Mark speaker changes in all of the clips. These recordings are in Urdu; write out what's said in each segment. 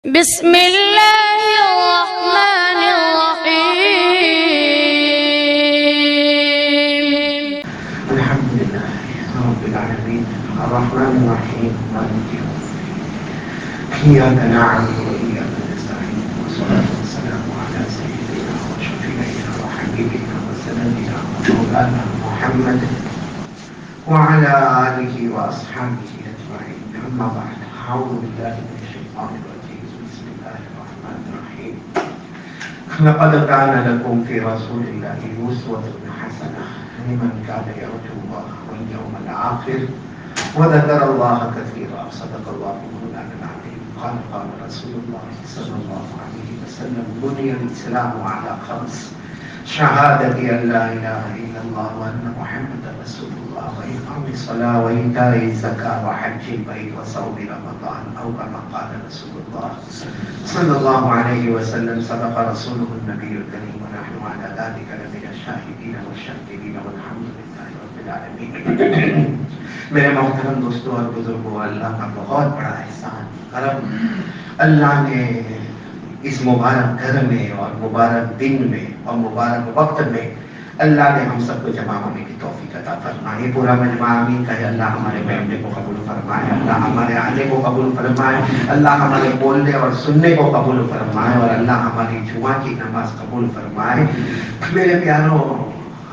Speaker 1: بسم اللہ الرحمن الرحیم
Speaker 2: الحمد للہ رب العالمین الرحمن الرحیم مالک یوم الدین ایاک نعبد وإیاک نستعین والصلاة والسلام علی سیدنا وشفیعنا وحبیبنا وسندنا ومولانا محمد وعلى آلہ وأصحابہ اجمعین اما بعد اعوذ باللہ من الشیطان الرجیم بسم اللہ الرحمن الرحیم لقد كان لكم في رسول الله أسوة حسنة لمن كان يرجو الله واليوم الآخر وذكر الله كثيرا صدق الله مولانا العظيم قال رسول الله صلى الله عليه وسلم بني الإسلام على خمس شهادة أن لا إله إلا الله وأن محمدا رسول الله وإقام الصلاة وإيتاء الزكاة وحج البيت وصوم رمضان أو كما قال رسول الله صلى الله عليه وسلم صدق رسوله النبي الكريم ونحن على ذلك لمن الشاهدين والشاكرين والحمد لله رب العالمين. میرے محترم دوستوں اور بزرگوں، اللہ کا بہت بڑا احسان کرم اللہ نے اس مبارک گھر میں اور مبارک دن میں اور مبارک وقت میں اللہ نے ہم سب کو جمع ہونے کی توفیق عطا فرمائی. پورا مجمع آمین کہے. اللہ ہمارے بیٹھنے کو قبول فرمائے، اللہ ہمارے آنے کو قبول فرمائے، اللہ ہمارے بولنے اور سننے کو قبول فرمائے، اور اللہ ہماری جمعہ کی نماز قبول فرمائے. میرے پیاروں،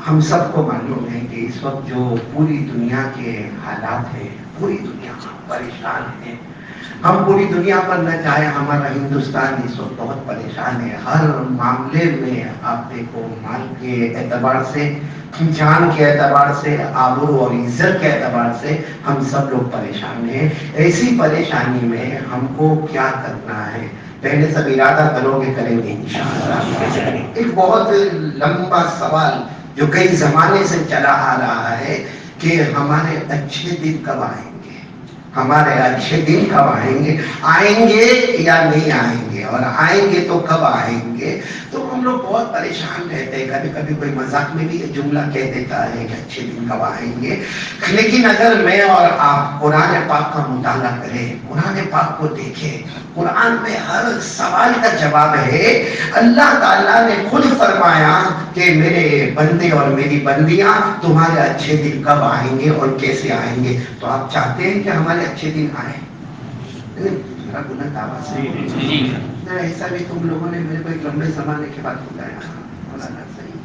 Speaker 2: ہم سب کو معلوم ہے کہ اس وقت جو پوری دنیا کے حالات ہیں، پوری دنیا پریشان ہے. ہم پوری دنیا پر نہ چاہے، ہمارا ہندوستان اس وقت بہت پریشان ہے. ہر معاملے میں آپ دیکھو، مال کے اعتبار سے، جان کے اعتبار سے، آبرو اور عزت کے اعتبار سے ہم سب لوگ پریشان ہیں. ایسی پریشانی میں ہم کو کیا کرنا ہے؟ پہلے سب ارادہ کرو گے، کریں گے انشاءاللہ. ایک بہت لمبا سوال جو کئی زمانے سے چلا آ رہا ہے کہ ہمارے اچھے دن کب آئیں گے؟ ہمارے اچھے دن کب آئیں گے؟ آئیں گے یا نہیں آئیں گے؟ اور آئیں گے تو کب آئیں گے؟ تو ہم لوگ بہت پریشان رہتے ہیں. کبھی کبھی کوئی مذاق میں بھی یہ جملہ کہہ دیتا ہے کہ اچھے دن کب آئیں گے. لیکن اگر میں اور آپ قرآن پاک کا مطالعہ کریں، قرآن پاک کو دیکھیں، قرآن میں ہر سوال کا جواب ہے. اللہ تعالیٰ نے خود فرمایا کہ میرے بندے اور میری بندیاں تمہارے اچھے دن کب آئیں گے اور کیسے آئیں گے. تو آپ چاہتے ہیں کہ ہمارے اچھے دن آئیں؟ میرا بلند آواز ہے. ایسا بھی تم لوگوں نے میرے کو ایک لمبے زمانے کے بعد بلایا. مولانا صحیح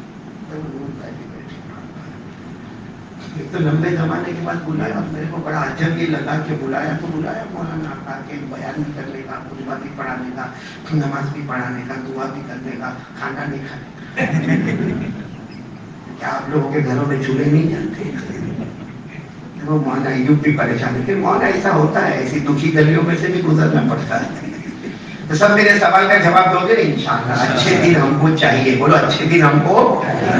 Speaker 2: ایک تو لمبے زمانے کے بعد بلایا، میرے کو بڑا عجب یہ لگا کہ بلایا تو بلایا مولانا آ کے بیان بھی کرنے کا، خطبہ بھی پڑھانے کا، نماز بھی پڑھانے کا، دعا بھی کرنے کا، کھانا نہیں کھانے کا. کیا آپ لوگوں کے گھروں میں چولہے نہیں جلتے؟ وہ مولانا ایوب بھی پریشان ہے کہ مولانا ایسا ہوتا ہے، ایسی دکھی گلیوں میں سے بھی گزرنا پڑتا ہے. تو سب میرے سوال کا جواب دو گے انشاءاللہ؟ اچھے دن ہم کو چاہیے. بولو اچھے دن ہم کو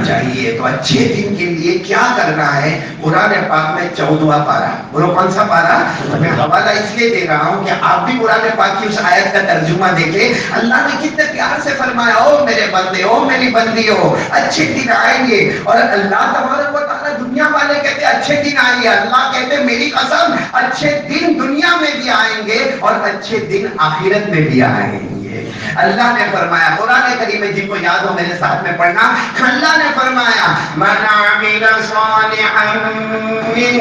Speaker 2: چاہیے. تو اچھے دن کے لیے کیا کرنا ہے؟ قرآن پاک میں 14واں پارہ. بولو کون سا پارہ؟ میں حوالہ اس لیے دے رہا ہوں کہ آپ بھی قرآن پاک کی اس آیت کا ترجمہ دیکھیں. اللہ نے کتنے پیار سے فرمایا، او میرے بندے، او میری بندیوں، اچھے دن آئیں گے. اور اللہ تبارک و تعالیٰ دنیا والے کہتے اچھے دن آئیں گے، اللہ کہتے میری قسم اچھے دن دنیا میں بھی آئیں گے اور اچھے دن آخرت میں بھی آئیں گے. اللہ نے فرمایا، قرآن کریم میں جن کو یاد ہو میرے ساتھ میں پڑھنا. اللہ نے فرمایا من عمل صالحا من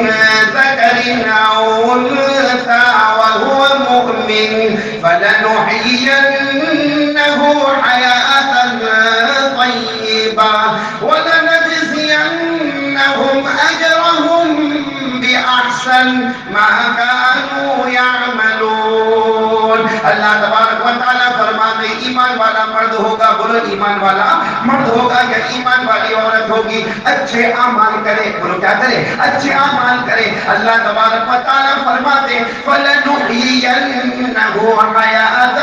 Speaker 2: ذکر او انثى وهو مؤمن فلنحيينه حياة طيبة ولنجزينهم اجرهم باحسن ما كانوا يعملون. اللہ تبارک و تعالیٰ فرماتے ایمان والا مرد ہوگا، بولو ایمان والا مرد ہوگا یا ایمان والی عورت ہوگی، اچھے اعمال کرے. بولو کیا کرے؟ اچھے اعمال کرے. اللہ تبارک و تعالیٰ فرماتے فَلَنُحْيِيَنَّهُ حَيَاةً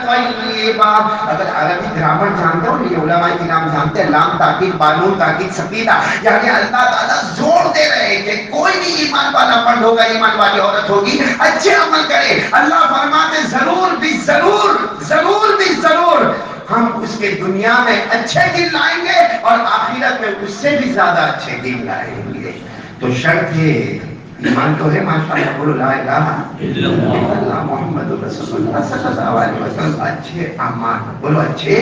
Speaker 2: طَيِّبَةً. اگر عربی گرامر جانتے ہو، یہ علماء کرام جانتے ہیں، لام تاکید، بانون تاکید، سفیدہ، یعنی اللہ تعالیٰ زور دے رہے ہیں کہ کوئی بھی ایمان والا مرد ہوگا، ایمان والی عورت ہوگی، اچھے عمل کرے. اللہ فرماتے ضرور بھی ضرور ہم اس کے دنیا میں اچھے دن لائیں گے اور آخرت میں اس سے بھی زیادہ اچھے دن لائیں گے. تو شرط ہے ایمان تو ہے ماشاءاللہ، بولو لا الہ الا اللہ محمد رسول اللہ صلی اللہ علیہ وسلم، اچھے اعمال، بولو اچھے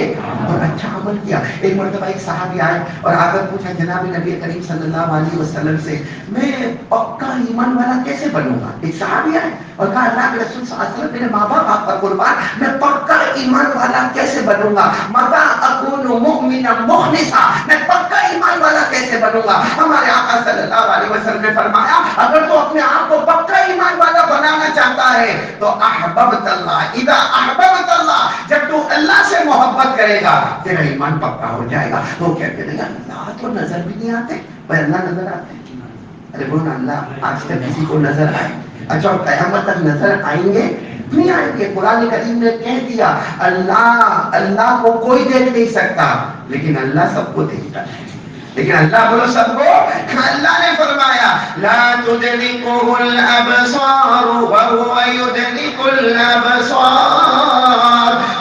Speaker 2: اور اچھا عمل کیا۔ ایک مرتبہ ایک صحابی آئے اور آ کر پوچھا جناب نبی کریم صلی اللہ علیہ وسلم سے میں پکا ایمان والا کیسے بنوں گا؟ ایک صحابی آئے اور کہا اللہ کے رسول صلی اللہ علیہ وسلم میرے ماں باپ آپ کا قربان، میں پکا ایمان والا کیسے بنوں گا؟ متا اکون مؤمنا مخلصا، میں پکا ایمان والا کیسے بنوں گا؟ ہمارے آقا صلی اللہ علیہ وسلم نے فرمایا اگر تو اپنے آپ کو پکا ایمان والا بنانا چاہتا ہے تو احببت اللہ، اذا احببت اللہ، جب تو اللہ سے محبت کرے گا تیرا ایمان پکا ہو جائے گا۔ وہ کہتے ہیں اللہ تو نظر بھی نہیں آتے، پر اللہ نظر آتے ہیں۔ ارے بولنا اللہ آج تک کسی کو نظر آئے؟ اچھا قیامت تک نظر آئیں گے؟ نہیں آئیں گے۔ قرآن کریم نے کہہ دیا اللہ کو کوئی دیکھ نہیں سکتا لیکن اللہ سب کو دیکھتا ہے۔ لیکن اللہ بولو سب کو، اللہ نے فرمایا لا تدرکہ الابصار وهو يدرک الابصار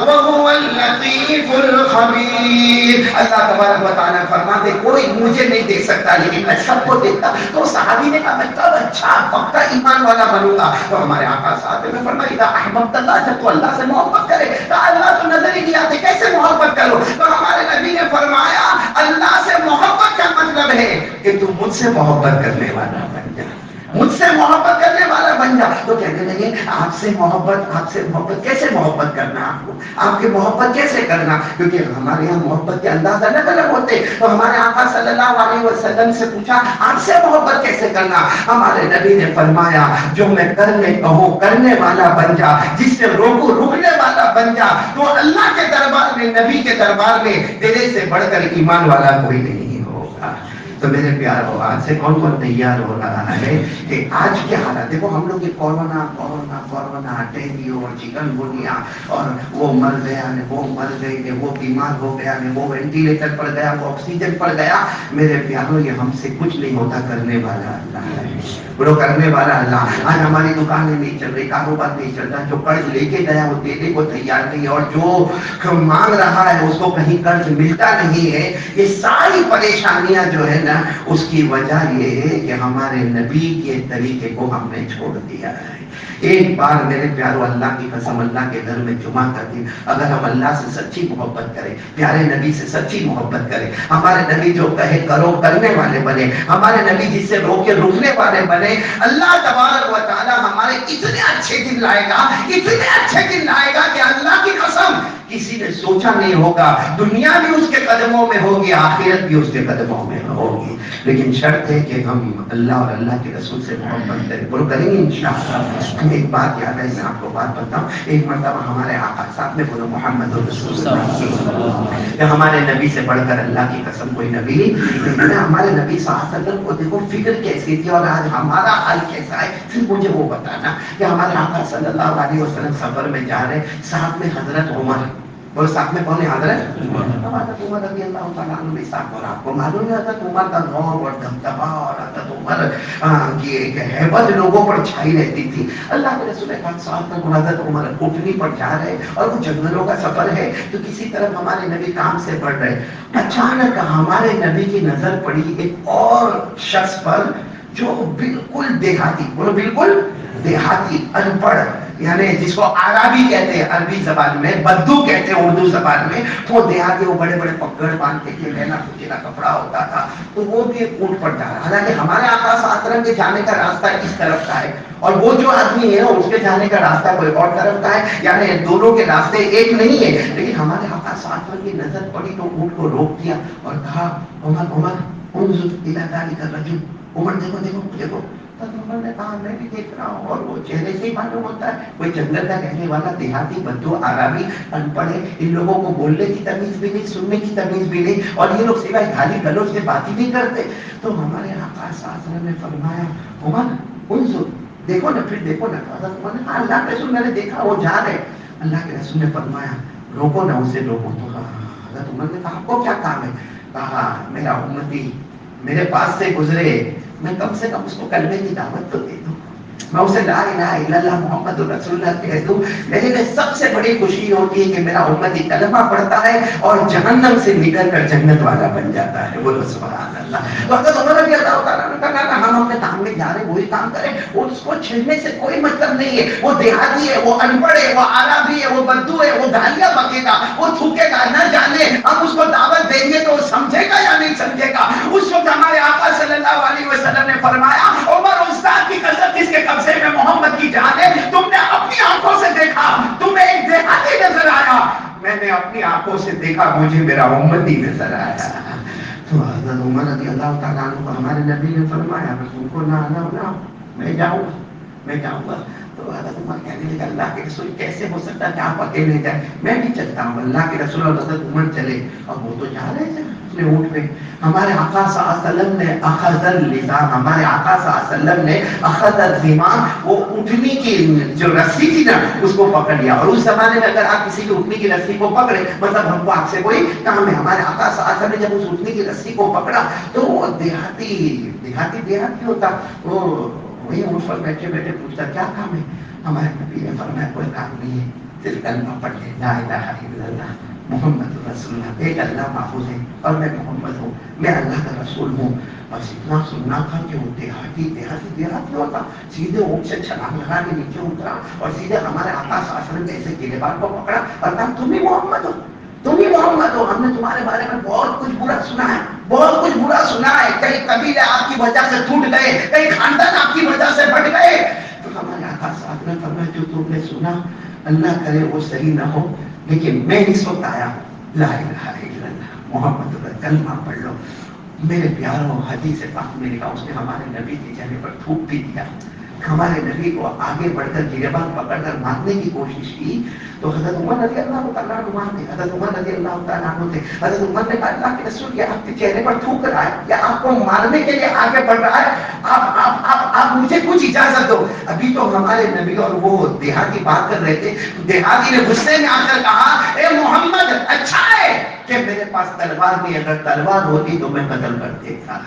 Speaker 2: وهو اللطیف الخبیر۔ اللہ تبارک و تعالیٰ فرماتے کوئی مجھے نہیں دیکھ سکتا لیکن میں سب کو دیکھتا۔ تو صحابی نے کہا میں کب اچھا پکا ایمان والا بنوں گا؟ تو ہمارے آقا صاحب نے فرمایا اذا احببت اللہ، جب تو اللہ سے محبت کرے تو اللہ تو نظر ہی نہیں آتے کیسے محبت کرو؟ تو ہمارے نبی نے فرمایا اللہ سے محبت کا مطلب ہے کہ تو مجھ سے محبت کرنے والا بن جا، مجھ سے محبت کرنے والا بن جا۔ تو کہنے لگے آپ سے محبت کیسے محبت کرنا؟ آپ کو آپ کی محبت کیسے کرنا؟ کیونکہ ہمارے یہاں محبت کے انداز الگ الگ ہوتے۔ تو ہمارے آقا صلی اللہ علیہ وسلم سے پوچھا آپ سے محبت کیسے کرنا؟ ہمارے نبی نے فرمایا جو میں کرنے کہوں کرنے والا بن جا، جس سے روکوں رکنے والا بن جا، تو اللہ کے دربار میں نبی کے دربار میں تیرے سے بڑھ کر ایمان والا کوئی نہیں ہوگا۔ تو میرے پیارو آج سے کون کون تیار ہو رہا ہے کہ آج کے حالات دیکھو، ہم لوگ یہ کورونا ٹیلیو اور چکن گونیا اور وہ مر گیا نے وہ مر گئی نے وہ بیمار ہو گیا نے وہ وینٹیلیٹر پر گیا وہ آکسیجن پر گیا۔ میرے پیارو یہ ہم سے کچھ نہیں ہوتا، کرنے والا اللہ ہے، بولو کرنے والا اللہ۔ آج ہماری دکانیں نہیں چل رہی، کاروبار نہیں چل رہا، جو قرض لے کے گیا وہ دینے کو تیار نہیں ہے، اور جو مانگ رہا ہے اس کو کہیں قرض ملتا نہیں ہے۔ یہ ساری پریشانیاں جو ہے نا اس کی وجہ یہ ہے کہ ہمارے نبی کے طریقے کو ہم نے چھوڑ دیا ہے۔ ایک بار میرے پیارو اللہ کی قسم اللہ کے گھر میں جمعہ کر دیں، اگر ہم اللہ سے سچی محبت کریں، پیارے نبی سے سچی محبت کریں، ہمارے نبی جو کہے کرو کرنے والے بنے، ہمارے نبی جس سے روکے رکنے والے بنے، اللہ تبارک و تعالی ہمارے اتنے اچھے دن لائے گا، اتنے اچھے دن لائے گا کہ اللہ کی قسم کسی نے سوچا نہیں ہوگا۔ دنیا بھی اس کے قدموں میں ہوگی، آخرت بھی اس کے قدموں میں ہوگی، لیکن شرط ہے کہ ہم اللہ اور اللہ کے رسول سے محبت کریں، بولو کریں گے انشاءاللہ۔ ایک بات یاد ہے، میں آپ کو بات بتاؤں، ایک مرتبہ ہمارے آقا صاحب نے بولو محمد رسول اللہ، ہمارے نبی سے بڑھ کر اللہ کی قسم کوئی نبی نہیں۔ ہمارے نبی صلی اللہ علیہ وسلم کو دیکھو فکر کیسی تھی اور آج ہمارا حال کیسا ہے، پھر مجھے وہ بتانا کہ ہمارے آقا صلی اللہ علیہ وسلم سفر میں جا رہے، ساتھ میں حضرت عمر، اور ساتھ میں کون ہے؟ حضرت عمر رضی اللہ تعالیٰ عنہ بھی ساتھ۔ اور آپ کو معلوم ہے حضرت عمر کا غور اور دبدبا اور حضرت عمر کی ایک ہیبت لوگوں پر چھائی رہتی تھی۔ اللہ کے رسول پاک صلی اللہ علیہ وسلم حضرت عمر اٹھنی پر جا رہے اور وہ جنگلوں کا سفر ہے تو کسی طرف ہمارے نبی کام سے پڑھ رہے، اچانک ہمارے نبی کی نظر پڑی ایک اور شخص پر جو بالکل دیہاتی، بولو بالکل دیہاتی، ان پڑھ، یعنی جس کو عربی کہتے ہیں عربی زبان میں، بدو کہتے ہیں اردو زبان میں، وہ دیہاتی، وہ بڑے بڑے پگڑ باندھ کے لینا کچلا کپڑا ہوتا تھا، تو وہ بھی ایک اونٹ پر جا رہا۔ حالانکہ ہمارے آقا صلی اللہ علیہ وسلم کے جانے کا راستہ اس طرف کا ہے اور وہ جو آدمی ہے اس کے جانے کا راستہ کوئی اور طرف کا ہے، یعنی دونوں کے راستے ایک نہیں ہے۔ لیکن ہمارے آقا صلی اللہ علیہ وسلم کی نظر پڑی تو اونٹ کو روک دیا اور کہا عمر عمر انظر الی ذلک الرجل، عمر دیکھو دیکھو دیکھو۔ تو عمر نے کہا میں بھی دیکھ رہا ہوں، اور وہ چہرے سے ہی معلوم ہوتا ہے کوئی جنگل کا رہنے والا دیہاتی بدو عربی ان پڑھے، ان لوگوں کو بولنے کی تمیز بھی نہیں، سننے کی تمیز بھی نہیں، اور یہ لوگ سوائے گالی گلوچ سے بات ہی نہیں کرتے۔ تو ہمارے آقا صلی اللہ علیہ وسلم نے فرمایا عمر انظر، دیکھو نا، پھر دیکھو نا۔ حضرت عمر نے کہا اللہ کے رسول میں نے دیکھا وہ جا رہے۔ اللہ کے رسول نے فرمایا روکو نا اسے، روکو۔ تو حضرت عمر نے کہا آپ کو کیا کام ہے؟ کہا میرا امتی میرے پاس سے گزرے، میں کم سے کم اس کو کلمے کی دعوت تو دے دوں۔
Speaker 3: میں اسے لا الہ الا اللہ محمد رسول اللہ کہہ دوں، میرے لیے سب سے بڑی خوشی ہوتی ہے کہ میرا امتی کلمہ پڑھتا ہے اور جہنم سے نکل کر جنت والا بن جاتا ہے. بولو سبحان اللہ. وقت عمر رضی اللہ تعالیٰ نے کہا ہم اپنے کام میں جا رہے ہیں وہی کام کریں، اس کو چھیڑنے سے کوئی مطلب نہیں ہے. وہ دیہاتی ہے، وہ ان پڑھ ہے، وہ عربی ہے، وہ بدو ہے، وہ گالیاں بکے گا، وہ تھوکے گا، نہ جانے ہم اس کو دعوت دیں گے تو وہ سمجھے گا یا نہیں سمجھے گا. اس وقت ہمارے آقا صلی اللہ علیہ وسلم نے فرمایا عمر استاد کی قسم جس کے قبضے میں محمد کی جان ہے، تم نے اپنی آنکھوں سے دیکھا، تمہیں ایک دیہاتی نظر آیا، میں نے اپنی آنکھوں سے دیکھا مجھے میرا امتی نظر آیا. تو حضرت عمر رضی اللہ تعالیٰ عنہ کو ہمارے نبی نے فرمایا رسول کو نہ میں جاؤں گا، میں جاؤں گا. تو حضرت عمر کہنے لگا اللہ کے رسول کیسے ہو سکتا ہے کہ آپ اکیلے جائیں، میں بھی چلتا ہوں. اللہ کے رسول اور حضرت عمر چلے اور وہ تو جا رہے تھے اپنے اونٹ پہ. ہمارے آقا صلی اللہ علیہ وسلم نے اخذ اللزام، ہمارے آقا صلی اللہ علیہ وسلم نے اخذ الزمام، وہ اونٹنی کی جو رسی تھی نا اس کو پکڑ لیا. اور اس زمانے میں اگر آپ کسی کی اونٹنی کی رسی کو پکڑے مطلب ہم کو آپ سے کوئی کام ہے. ہمارے آقا صلی اللہ علیہ وسلم نے جب اس اونٹنی کی رسی کو پکڑا تو وہ دیہاتی ہوتا، وہ وہی اونٹ پر بیٹھے بیٹھے پوچھتا کیا کام ہے. ہمارے نبی نے فرمایا کوئی کام نہیں ہے، صرف کلمہ پڑھ لے لا الہ الا اللہ محمد رسول اللہ، ایک اللہ معبود ہے اور میں محمد ہوں، میں اللہ کا رسول ہوں. بس اتنا سننا تھا کہ وہ دیہاتی ہوتا، سیدھے اونٹ سے چھلانگ لگا کے نیچے اترا اور سیدھے ہمارے آقا صلی اللہ علیہ وسلم کے ایسے گریبان کو پکڑا اور کہا تم ہی محمد ہو، تم ہی محمد ہو. ہم نے تمہارے بارے میں بہت کچھ برا سنا ہے، بہت کچھ برا سنا ہے. کئی قبیلے آپ کی وجہ سے ٹوٹ گئے، کئی خاندان آپ کی وجہ سے بٹ گئے. تو ہمارے آقا صلی اللہ علیہ وسلم نے فرمایا جو تم نے سنا اللہ کرے وہ صحیح نہ ہو، لیکن میں اس وقت آیا ہوں لا الہ الا اللہ محمد رسول اللہ، کلمہ پڑھ لو. میرے پیاروں حدیث پاک میں لکھا اس نے ہمارے نبی کے چہرے پر تھوک بھی دیا. ہمارے نبی کو آگے بڑھ کر گریبان پکڑ کر مارنے کی کوشش کی تو حضرت عمر رضی اللہ تعالیٰ عنہ تھے، حضرت عمر رضی اللہ تعالیٰ عنہ تھے. حضرت عمر نے کہا اللہ کے رسول یہ آپ کے چہرے پر تھوک رہا ہے یا آپ کو مارنے کے لیے آگے بڑھ رہا ہے، آپ مجھے کچھ اجازت دو. ابھی تو ہمارے نبی اور وہ دیہاتی بات کر رہے تھے، دیہاتی نے غصے میں آ کر کہا اے محمد اچھا ہے کہ میرے پاس تلوار نہیں، اگر تلوار ہوتی تو میں قتل کر دیتا.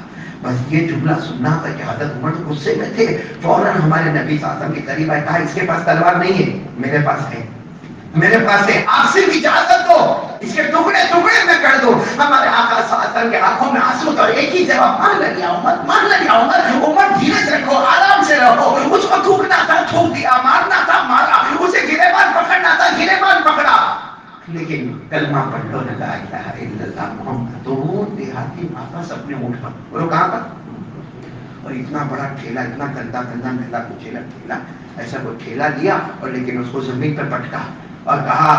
Speaker 3: بس یہ جملہ سننا تھا کہ حضرت عمر غصے میں تھے، فوراً ہمارے نبی صلی اللہ علیہ وسلم کے قریب آئے، کہا اس کے پاس تلوار نہیں ہے، میرے پاس ہے، میرے پاس ہے، آپ صرف اجازت دو اس کے ٹکڑے ٹکڑے میں کر دو. ہمارے آقا صلی اللہ علیہ وسلم کے آنکھوں میں آنسو تھا، ایک ہی جواب مان لیا عمر، مان لیا عمر. عمر دھیرے سے رکھو، آرام سے رہو. اس کو تھوکنا تھا تھوک دیا، مارنا تھا مارا، اسے گریبان پکڑنا تھا گریبان پکڑا، لیکن کلمہ پڑھ لو لا الہ الا اللہ محمد. تو وہ دیہاتی واپس اپنے اونٹ پر، وہ کہاں پر، اور اتنا بڑا ٹھیلا، اتنا گندا میلا کچیلا ٹھیلا، ایسا کوئی ٹھیلا لیا اور لیکن اس کو زمین پر پٹکا اور کہا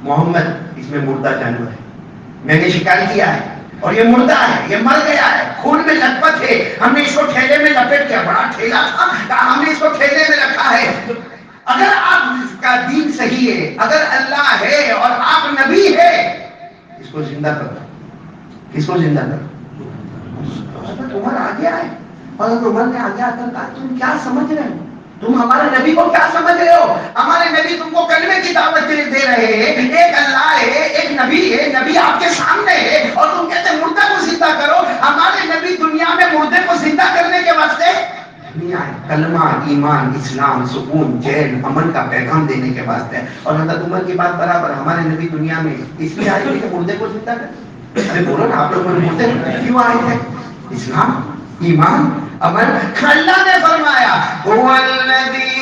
Speaker 3: محمد اس میں مردہ جانور ہے، میں نے شکار کیا ہے اور یہ مردہ ہے، یہ مر گیا ہے، خون میں لت پت ہے، ہم نے اس کو ٹھیلے میں لپیٹ کیا، بڑا ٹھیلا تھا، کہا ہم نے اس کو ٹھیلے میں رکھا ہے. اگر آپ کا دین صحیح ہے، اگر اللہ ہے اور آپ نبی ہے، اس کو زندہ کرو، اس کو زندہ کرو. حضرت عمر آگے آئے اور عمر نے آگے آ کر کہا تم کیا سمجھ رہے ہو، تم ہمارے نبی کو کیا سمجھ رہے ہو، ہمارے نبی تم کو کلمے کی دعوت دے رہے ہیں، ایک اللہ ہے، ایک نبی ہے، نبی آپ کے سامنے ہے اور تم کہتے ہیں مردہ کو زندہ کرو. ہمارے نبی دنیا میں مردے کو زندہ کرنے کے واسطے نہیں آئے، کلمہ ایمان اسلام سکون چین امن کا پیغام دینے کے واسطے. اور حضرت عمر کی بات برابر، ہمارے نبی دنیا میں اس لیے آئے تھے کہ مردے کو زندہ کرے. ارے بولو نا آپ لوگ مردے کیوں آئے تھے، اسلام ایمان امن. اللہ نے فرمایا هو الذی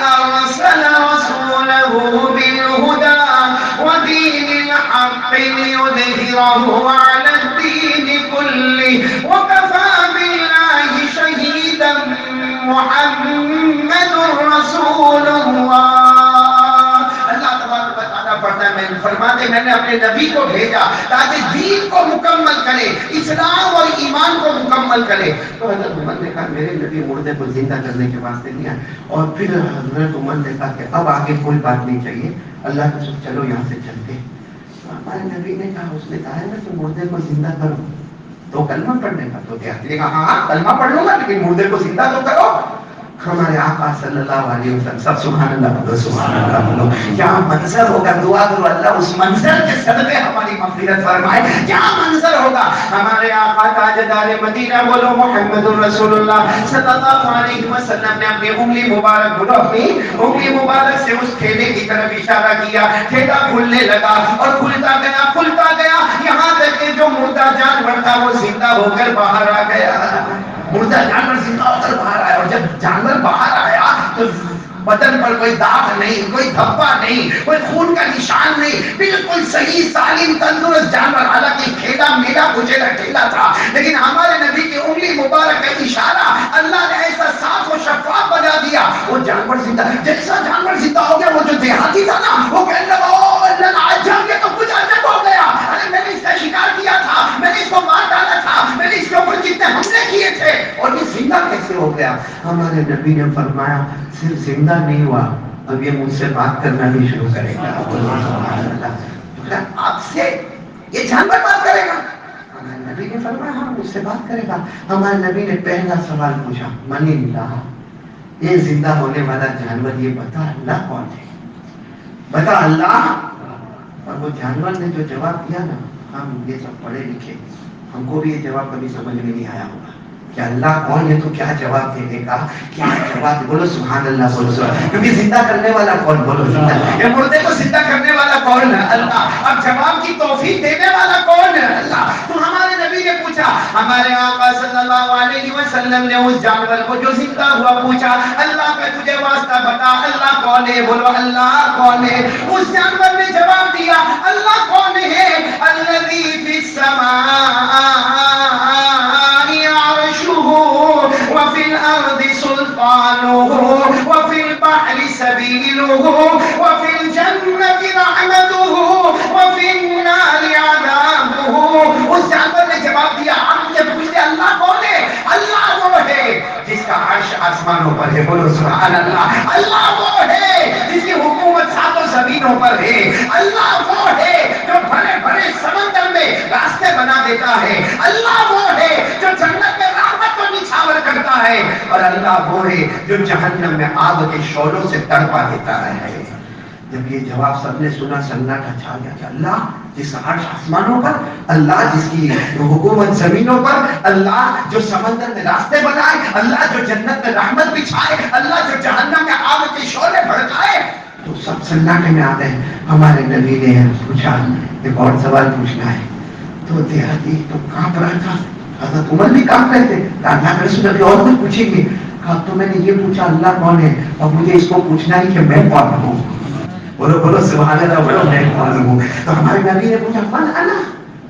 Speaker 3: ارسل رسوله بالهدى ودین الحق لیظہرہ علی الدین کلہ وکفى باللہ شہیدا محمد رسول اللہ. پڑھتا ہے میں فرماتے میں نے اپنے نبی کو بھیجا تاکہ دین کو مکمل کرے، اسلام اور ایمان کو مکمل کرے. تو حضرت عمر نے کہا میرے نبی مردے کو زندہ کرنے کے واسطے نہیں آئے. اور پھر حضرت عمر نے کہا کہ اب آگے کوئی بات نہیں چاہیے، اللہ کا شکر چلو یہاں سے چلتے. ہمارے نبی نے کہا اس نے کہا ہے نا کہ مردے کو زندہ کرو تو کلمہ پڑھنے کا. تو دیہاتی نے کہا ہاں کلمہ پڑھ لوں گا لیکن مردے کو زندہ تو کرو. ہمارے آقا صلی اللہ علیہ وسلم سب سبحان اللہ بولو، سبحان اللہ بولو. کیا منظر ہوگا، دعا کرو اللہ اس منظر کے صدقے ہماری مغفرت فرمائے. کیا منظر ہوگا. ہمارے آقا تاجدار مدینہ بولو محمد الرسول اللہ صلی اللہ علیہ وسلم نے اپنی انگلی مبارک بولو، اپنی انگلی مبارک سے اس ٹھیلے کی طرف اشارہ کیا. ٹھیلا کھلنے لگا اور کھلتا گیا یہاں تک کہ جو مردہ جانور تھا وہ زندہ ہو کر باہر آ گیا. مردہ جانور زندہ ہو کر باہر آیا، اور جب جانور باہر آیا تو بدن پر کوئی داغ نہیں، کوئی دھبا نہیں، کوئی خون کا نشان نہیں، بالکل صحیح سالم تندرست جانور. حالانکہ ٹھیلا میلا کچیلا ٹھیلا تھا، لیکن ہمارے نبی کی انگلی مبارک کا اشارہ اللہ نے ایسا صاف و شفاف بنا دیا. وہ جانور زندہ، جیسا جانور زندہ ہو گیا، وہ جو دیہاتی تھا نا وہ کہنے لگا یہ تو کچھ عجب ہو گیا. ارے میں نے اس کا شکار کیا تھا، میں نے اس کو مار ڈالا تھا، میں نے اس کے اوپر جتنے حملے کیے تھے، اور یہ زندہ کیسے ہو گیا. ہمارے نبی نے فرمایا صرف زندہ نہیں ہوا، اب یہ مجھ سے بات کرنا بھی شروع کرے گا. آپ سے یہ جانور بات کرے گا. ہمارے نبی نے فرمایا ہاں مجھ سے بات کرے گا. ہمارے نبی نے پہلا سوال پوچھا من اللہ، یہ زندہ ہونے والا جانور یہ بتا اللہ کون ہے، بتا اللہ. اور وہ جانور نے جو جواب دیا نا، ہم یہ سب پڑھے لکھے، ہم کو بھی یہ جواب کبھی سمجھ میں نہیں آیا ہوگا کہ اللہ کون ہے تو کیا جواب دے گا. کیا جواب بولو سبحان اللہ بولو سبحان. کیونکہ زندہ کرنے والا کون، بولو زندہ، یہ مردے کو زندہ کرنے والا کون ہے اللہ. اب جواب کی توفیق دینے والا کون ہے اللہ. تو ہمارے نبی نے پوچھا، ہمارے آقا صلی اللہ علیہ وسلم نے اس جانور کو جو زندہ ہوا پوچھا اللہ کا تجھے واسطہ بتا اللہ کون ہے، بولو اللہ کون ہے. اس جانور نے جواب دیا اللہ کون ہے، الذی فی السماء وفي الأرض سلطانه وفي البحر سبيله وفي الجنة رحمته وفي النار عذابه. اس جانور نے جواب دیا. آپ مجھے پوچھتے اللہ کون ہے، اللہ وہ ہے جس کا عرش آسمانوں پر ہے، بولو سبحان اللہ. اللہ وہ ہے جس کی حکومت ساتوں زمینوں پر ہے. اللہ وہ ہے جو بڑے بڑے سمندر میں راستے بنا دیتا ہے. اللہ وہ ہے جو جنت میں رحمت کو نچھاور کرتا ہے. اور اللہ وہ ہے جو جہنم میں آگ کے شعلوں سے تڑپا دیتا ہے. جب یہ جواب سب نے سنا سناٹا چھا گیا کہ اللہ جس کا عرش آسمانوں پر، اللہ جس کی حکومت زمینوں پر، اللہ جو سمندر میں راستے بنائے، اللہ جو جنت میں رحمت بچھائے، اللہ جو جہنم میں آگ کے شعلے بھڑکائے. تو سب سناٹے میں آ گئے. ہمارے نبی نے پوچھا ایک اور سوال پوچھنا ہے. تو دیہاتی تو کانپ رہا تھا، حضرت عمر بھی کانپ رہے تھے. اللہ کے رسول ابھی اور کچھ پوچھیں گے. کہا تو میں نے یہ پوچھا اللہ کون ہے، اور مجھے اس کو پوچھنا ہی کہ میں کون ہوں. بولو بولو سبحان اللہ بولو میں کون ہوں. تو ہمارے نبی نے پوچھا من انا،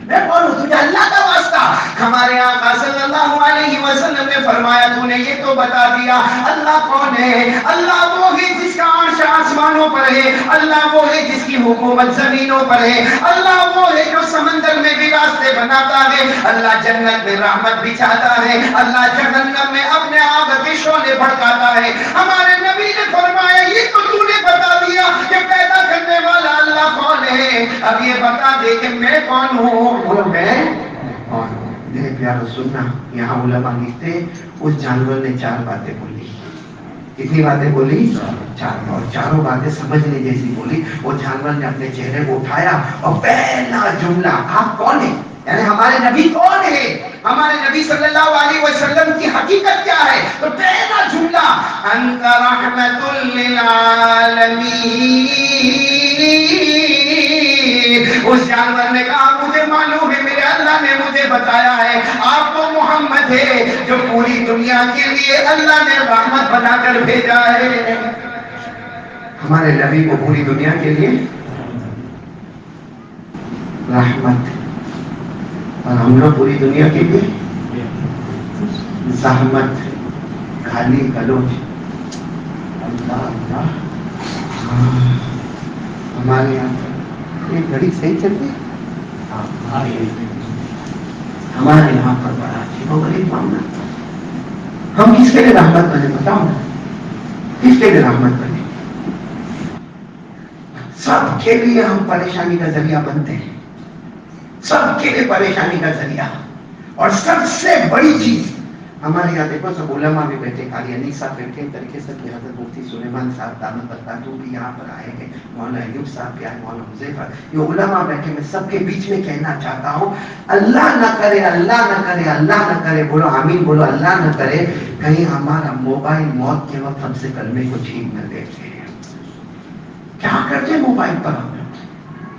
Speaker 3: میں کون ہوں، تجھے اللہ کا واسطہ. ہمارے آقا صلی اللہ علیہ وسلم نے فرمایا تو نے یہ تو بتا دیا اللہ کون ہے. اللہ وہ ہے جس کا عرش آسمانوں پر ہے، اللہ وہ ہے جس کی حکومت زمینوں پر ہے، اللہ وہ ہے جو سمندر میں بھی راستے بناتا ہے، اللہ جنت میں رحمت بچھاتا ہے، اللہ جہنم میں اپنے آگ کے شعلے بھڑکاتا ہے. ہمارے نبی نے فرمایا یہ تو تو نے بتا دیا کہ پیدا کرنے والا اللہ کون ہے، اب یہ بتا دے کہ میں کون ہوں. بولو میں کون ہوں. میرے پیارو سننا، یہاں علماء لکھتے اس جانور نے 4 باتیں بولی. کتنی باتیں بولی؟ 4. اور چاروں باتیں سمجھنے جیسی بولی. وہ جانور نے اپنے چہرے کو اٹھایا اور پہلا جملہ آپ کون ہیں، یعنی ہمارے نبی کون ہے، ہمارے نبی صلی اللہ علیہ وسلم کی حقیقت کیا ہے. تو پہلا جملہ انت رحمت للعالمین. اس جانور نے کہا مجھے معلوم ہے، میرے اللہ نے مجھے بتایا ہے آپ تو محمد ہے جو پوری دنیا کے لیے اللہ نے رحمت بنا کر بھیجا ہے. ہمارے نبی کو پوری دنیا کے لیے رحمت، اور ہم لوگ پوری دنیا کے لیے زحمت، گالی گلوچ. اللہ اللہ. ہمارے یہاں یہ گھڑی صحیح چل رہی ہے. ہمارے یہاں پر بڑا عجیب و غریب معاملہ. ہم کس کے لیے رحمت بنے بتاؤ نا، کس کے لیے رحمت بنے؟ سب کے لیے ہم پریشانی کا ذریعہ بنتے ہیں، سب کے لیے پریشانی کا ذریعہ. اور سب سے بڑی چیز ہمارے یہاں دیکھو سب علماء بھی بیٹھے، قادیانی صاحب بیٹھے، طریقے سے حضرت مفتی سلیمان صاحب دامت برکاتہ بھی یہاں پر آئے ہیں، مولانا ایوب صاحب بھی آئے، مولانا حذیفہ، یہ علماء بیٹھے، میں سب کے بیچ میں کہنا چاہتا ہوں اللہ نہ کرے، اللہ نہ کرے، اللہ نہ کرے، بولو آمین، بولو اللہ نہ کرے، کہیں ہمارا موبائل موت کے وقت ہم سے کلمے کو چھین نہ لے لے۔ کیا کرتے موبائل پر ہم؟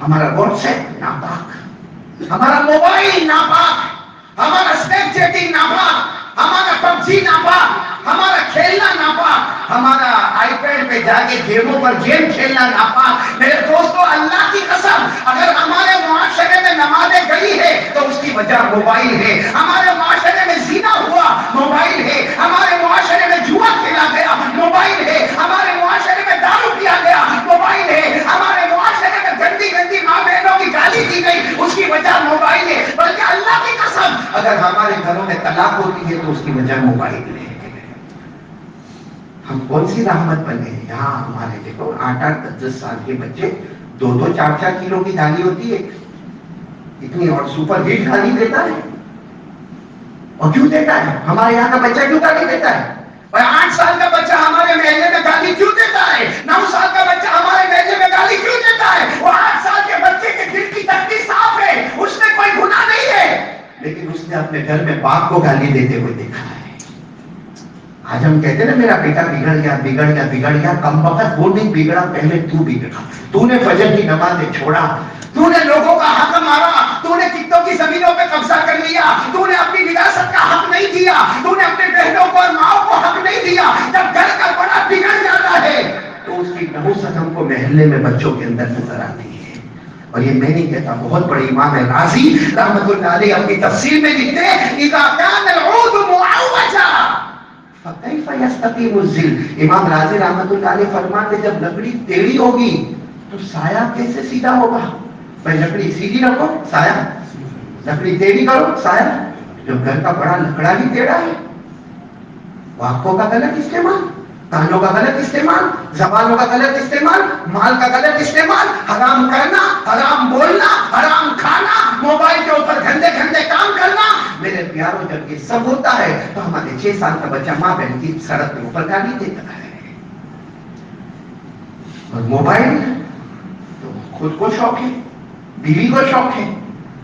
Speaker 3: ہمارا واٹس ایپ ناپاک، ہمارا موبائل ناپاک، ہمارا اسنیپ چیٹنگ ناپاک، ہمارا پب جی ناپاک، ہمارا کھیلنا ناپاک، ہمارا آئی پیڈ پہ جا کے گیموں پر گیم کھیلنا ناپاک۔ میرے دوستو اللہ کی قسم، اگر ہمارے معاشرے میں نمازیں گئی ہے تو اس کی وجہ موبائل ہے، ہمارے معاشرے میں زنا ہوا موبائل ہے، ہمارے معاشرے میں جوا کھیلا گیا موبائل ہے، ہمارے معاشرے میں دارو پیا گیا موبائل ہے، ہمارے معاشرے میں گندی گندی ماں بہنوں کی گالی دی گئی اس کی وجہ موبائل ہے۔ بلکہ اللہ کی قسم اگر ہمارے گھروں میں طلاق ہوتی ہے تو اس کی وجہ موبائل ہے۔ ہم کون سی رحمت بنے ہیں؟ یہاں ہمارے دیکھو 8-8 10 سال کے بچے 2-2 4-4 کلو کی دالی ہوتی ہے اتنی، اور سپر ہیٹ گالی دیتا ہے۔ اور کیوں دیتا ہے؟ ہمارے یہاں کا بچہ کیوں گالی دیتا ہے؟ اور 8 سال کا بچہ ہمارے محلے میں گالی کیوں دیتا ہے؟ 9 سال کا بچہ ہمارے محلے میں گالی کیوں دیتا ہے؟ وہ 8 سال کے بچے کے دل کی تختی صاف ہے، اس میں کوئی گناہ نہیں ہے، لیکن اس نے اپنے گھر میں باپ کو گالی دیتے ہوئے دیکھا ہے۔ آج ہم کہتے ہیں نا میرا بیٹا بگڑ گیا بگڑ گیا بگڑ گیا، کم وقت وہ نہیں بگڑا، پہلے تو بگڑا، تو نے فجر کی نمازیں چھوڑا، تو نے لوگوں کا حق مارا، تو نے کتوں کی زمینوں پہ قبضہ کر لیا، تو نے اپنی وراثت کا حق نہیں دیا، تو نے اپنے بہنوں کو اور ماؤں کو حق نہیں دیا۔ جب گھر کا بڑا بگڑ جاتا ہے تو اس کی نحوست ہم کو محلے میں بچوں کے اندر نظر آتی ہے۔ اور یہ میں نہیں کہتا، بہت بڑے امام ہے راضی رحمت اللہ علیہ اپنی تفسیر میں لکھتے ہیں اذا كان العود معوجا فكيف يستقيم الظل۔ امام راضی رحمت اللہ علیہ فرماتے ہیں جب لکڑی ٹیڑھی ہوگی تو سایہ کیسے سیدھا ہوگا؟ بھائی لکڑی سیدھی رکھو سایہ، لکڑی ٹیڑھی کرو سایہ۔ جب گھر کا بڑا لکڑا ہی ٹیڑھا ہے، آنکھوں کا غلط استعمال، کانوں کا غلط استعمال، زبانوں کا غلط استعمال، مال کا غلط استعمال، حرام کرنا، حرام بولنا، حرام کھانا، موبائل کے اوپر گندے گندے کام کرنا۔ میرے پیاروں جب یہ سب ہوتا ہے تو ہمارے 6 سال کا بچہ ماں بہن کی سڑک کے اوپر گالی دیتا ہے۔ اور موبائل تو خود کو شوق ہے، بیوی کو شوق ہے،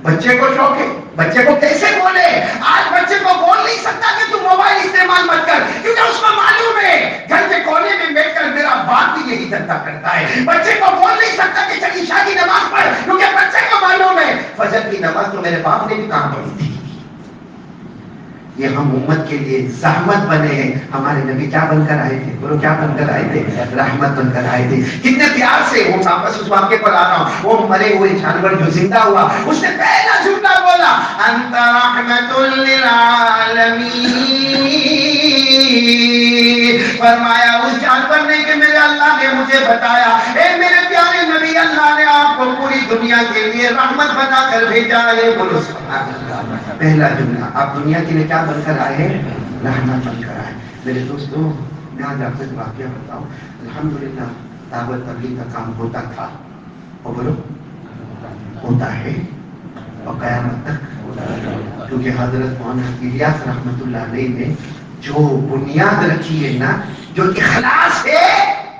Speaker 3: بچے کو شوق ہے، بچے کو کیسے بولے؟ آج بچے کو بول نہیں سکتا کہ تو موبائل استعمال مت کر، کیونکہ اس کو معلوم ہے گھر کے کونے میں بیٹھ کر میرا باپ بھی یہی دھندا کرتا ہے۔ بچے کو بول نہیں سکتا کہ چل عشاء کی نماز پڑھ، کیونکہ بچے کو معلوم ہے فجر کی نماز تو میرے باپ نے بھی کہاں پڑھی تھی۔ یہ ہم امت کے لیے زحمت بنے ہیں۔ ہمارے نبی کیا بن کر آئے تھے؟ بولو کیا بن کر آئے تھے؟ رحمت بن کر آئے تھے۔ کتنے پیار سے، وہ واپس اس واقعے پر آ رہا ہوں، وہ مرے ہوئے جانور جو زندہ ہوا، اس نے پہلا جملہ بولا انت رحمت للعالمین۔ فرمایا اس جانور نے کہ میرے اللہ نے مجھے بتایا، اے میرے پیارے نبی، اللہ نے آپ کو پوری دنیا کے لیے رحمت بنا کر بھیجا ہے۔ بولو سبحان اللہ۔ پہلا جملہ، آپ دنیا کے لیے کیا بن کر آئے ہیں؟ رحمت بن کر آئے۔ میرے دوستوں میں آج آپ سے واقعہ بتاؤں، الحمدللہ دعوت تبلیغ کا کام ہوتا تھا، اور بولو ہوتا ہے، اور قیامت تک، کیونکہ حضرت مولانا الیاس رحمت اللہ علیہ نے جو بنیاد رکھی ہے نا، جو اخلاص ہے،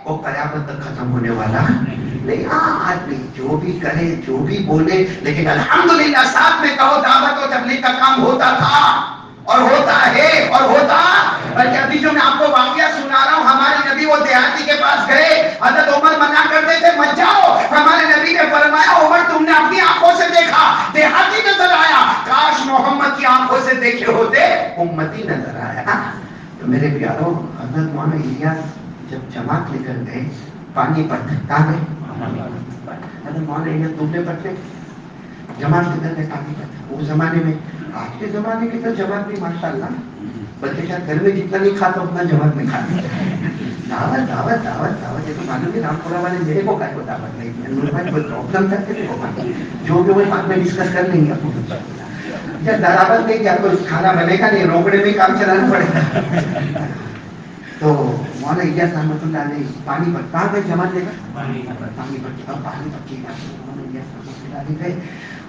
Speaker 3: وہ قیامت تک ختم ہونے والا نہیں۔ ہاں آدمی جو بھی کرے جو بھی بولے، لیکن الحمدللہ ساتھ میں کہو دعوت و تبلیغ کا کام ہوتا تھا اور ہوتا ہے اور ہوتا۔ بلکہ ابھی جو میں آپ کو واقعہ سنا رہا ہوں، ہمارے نبی وہ دیہاتی کے پاس گئے، حضرت عمر منع کرتے تھے مت جاؤ، ہمارے نبی نے فرمایا عمر تم نے اپنی آنکھوں سے دیکھا دیہاتی نظر آیا، کاش محمد کی آنکھوں سے دیکھے ہوتے امتی نظر آیا۔ تو میرے پیاروں، حضرت مولانا الیاس جب جماعت لے کر گئے پانی پت کہاں گئے؟ حضرت مولانا الیاس دوبلے پڑتے جماعت لے کر گئے پانی پت۔ اس زمانے میں، آج کے زمانے کی تو جماعت بھی ماشاءاللہ، بلکہ شاید گھر میں جتنا نہیں کھاتا اتنا جماعت میں کھاتے۔ دعوت دعوت دعوت دعوت، یہ تو معلوم ہے رام پورہ والے میرے کو کا دعوت نہیں ہے، نور بھائی کوئی پرابلم کرتے تھے، جو بھی وہ بعد میں ڈسکس کر لیں گے۔ جب دعوت نہیں کیا تو کھانا بنے گا نہیں، روکڑے میں کام چلانا پڑے گا۔ تو مولانا الیاس رحمۃ اللہ علیہ پانی پر کہاں گئے جماعت لے کر پانی پر کی بات مولانا الیاس رحمۃ اللہ علیہ گئے.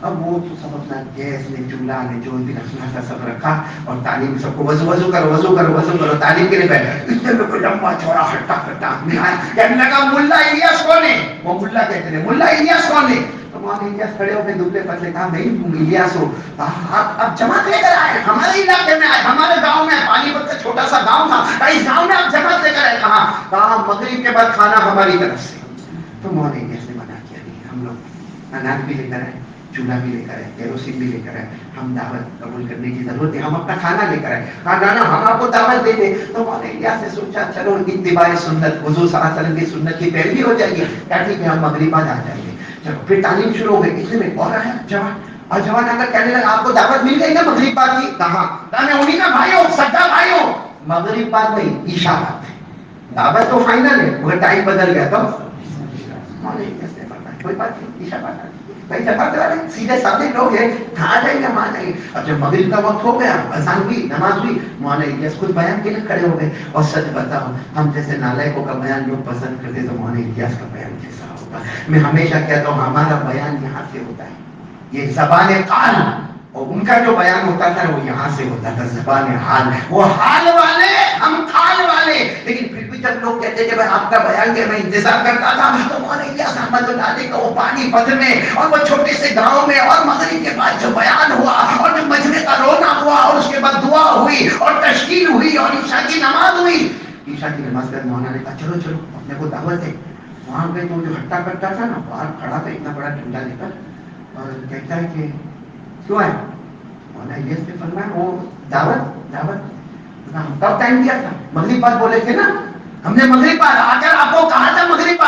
Speaker 3: اب وہ تو سب اپنا گیس نے چولہا نے جو بھی رکھنا تھا سب رکھا اور تعلیم سب کو وضو کرو تعلیم کے لیے بیٹھے. اس میں کوئی لمبا چوڑا ہٹا آدمی آیا کہنے لگا ملا الیاس کون ہے؟ وہ ملا کہتے ہیں ملا الیاس کون ہے؟ تو مولانا الیاس کھڑے ہو کے دبلے پتلے کہا نہیں تم الیاس ہو. آپ جماعت لے کر آئے ہمارے علاقے میں آئے ہمارے گاؤں میں پانی پت کا چھوٹا سا گاؤں تھا اس گاؤں میں آپ جماعت لے کر آئے. کہا مغرب کے بعد کھانا ہماری طرف سے. تو مولانا الیاس نے منع کیا نہیں ہم لوگ اناج بھی لے کر آئے چولہا بھی لے کر آئے کیروسین بھی لے کر آئے ہم دعوت قبول کرنے کی ضرورت ہے ہم اپنا کھانا لے کر آئے. کہا نانا ہم آپ کو دعوت دیں گے. تو مولانا الیاس نے سوچا چلو اتباع سنت حضور صلی اللہ علیہ وسلم کی سنت کی پیروی ہو جائے گی. کیا ٹھیک ہے ہم مغرب بعد آ جائیں گے. چلو پھر تعلیم شروع ہو گئی. اتنے میں اور آیا جوان اور جوان آ کر کہنے لگا آپ کو دعوت مل گئی نا مغرب بعد کی. کہاں میں انہیں کا بھائی ہوں سچا بھائی ہوں. مغرب بعد نہیں عشاء بعد ہے دعوت تو فائنل ہے مگر ٹائم بدل گیا. تو مولانا الیاس نے فرمایا کوئی بات نہیں عشاء بعد بھائی جماعت والے سیدھے سادے لوگ ہیں کہاں جائیں گے ہم آ جائیں گے. اب جب مغرب کا وقت ہو گیا اذان ہوئی نماز ہوئی مولانا الیاس خود بیان کے لیے کھڑے ہو گئے. اور سچ بتاؤ ہم جیسے نالائقوں کا بیان لوگ پسند کرتے تو مولانا الیاس کا بیان کیسا ہوتا. میں ہمیشہ کہتا ہوں ہمارا بیان یہاں سے ہوتا ہے یہ زبان قال اور ان کا جو بیان ہوتا تھا وہ یہاں سے ہوتا تھا زبان حال. وہ حال والے ہم قال والے. لیکن پھر بھی جب لوگ کہتے کہ میں آپ کا بیان کے میں انتظار کرتا تھا تو مولانا الیاس رحمۃ اللہ علیہ کا وہ پانی پت میں اور وہ چھوٹے سے گاؤں میں اور مغرب کے بعد جو بیان ہوا اور جو مجمع کا رونا ہوا اور اس کے بعد دعا ہوئی اور تشکیل ہوئی اور عشاء کی نماز ہوئی. عشاء کی نماز کا مولانا نے کہا چلو چلو اپنے کو دعوت ہے. وہاں پہ تو جو ہٹا کٹا تھا نا باہر کھڑا تھا اتنا بڑا ڈنڈا لے کر اور کہتا ہے کہ کیوں ہے. مولانا الیاس نے فرمایا وہ دعوت ہم کب ٹائم دیا تھا مغرب بعد بولے تھے نا ہم نے مغرب بعد آ کر آپ کو کہا تھا مغرب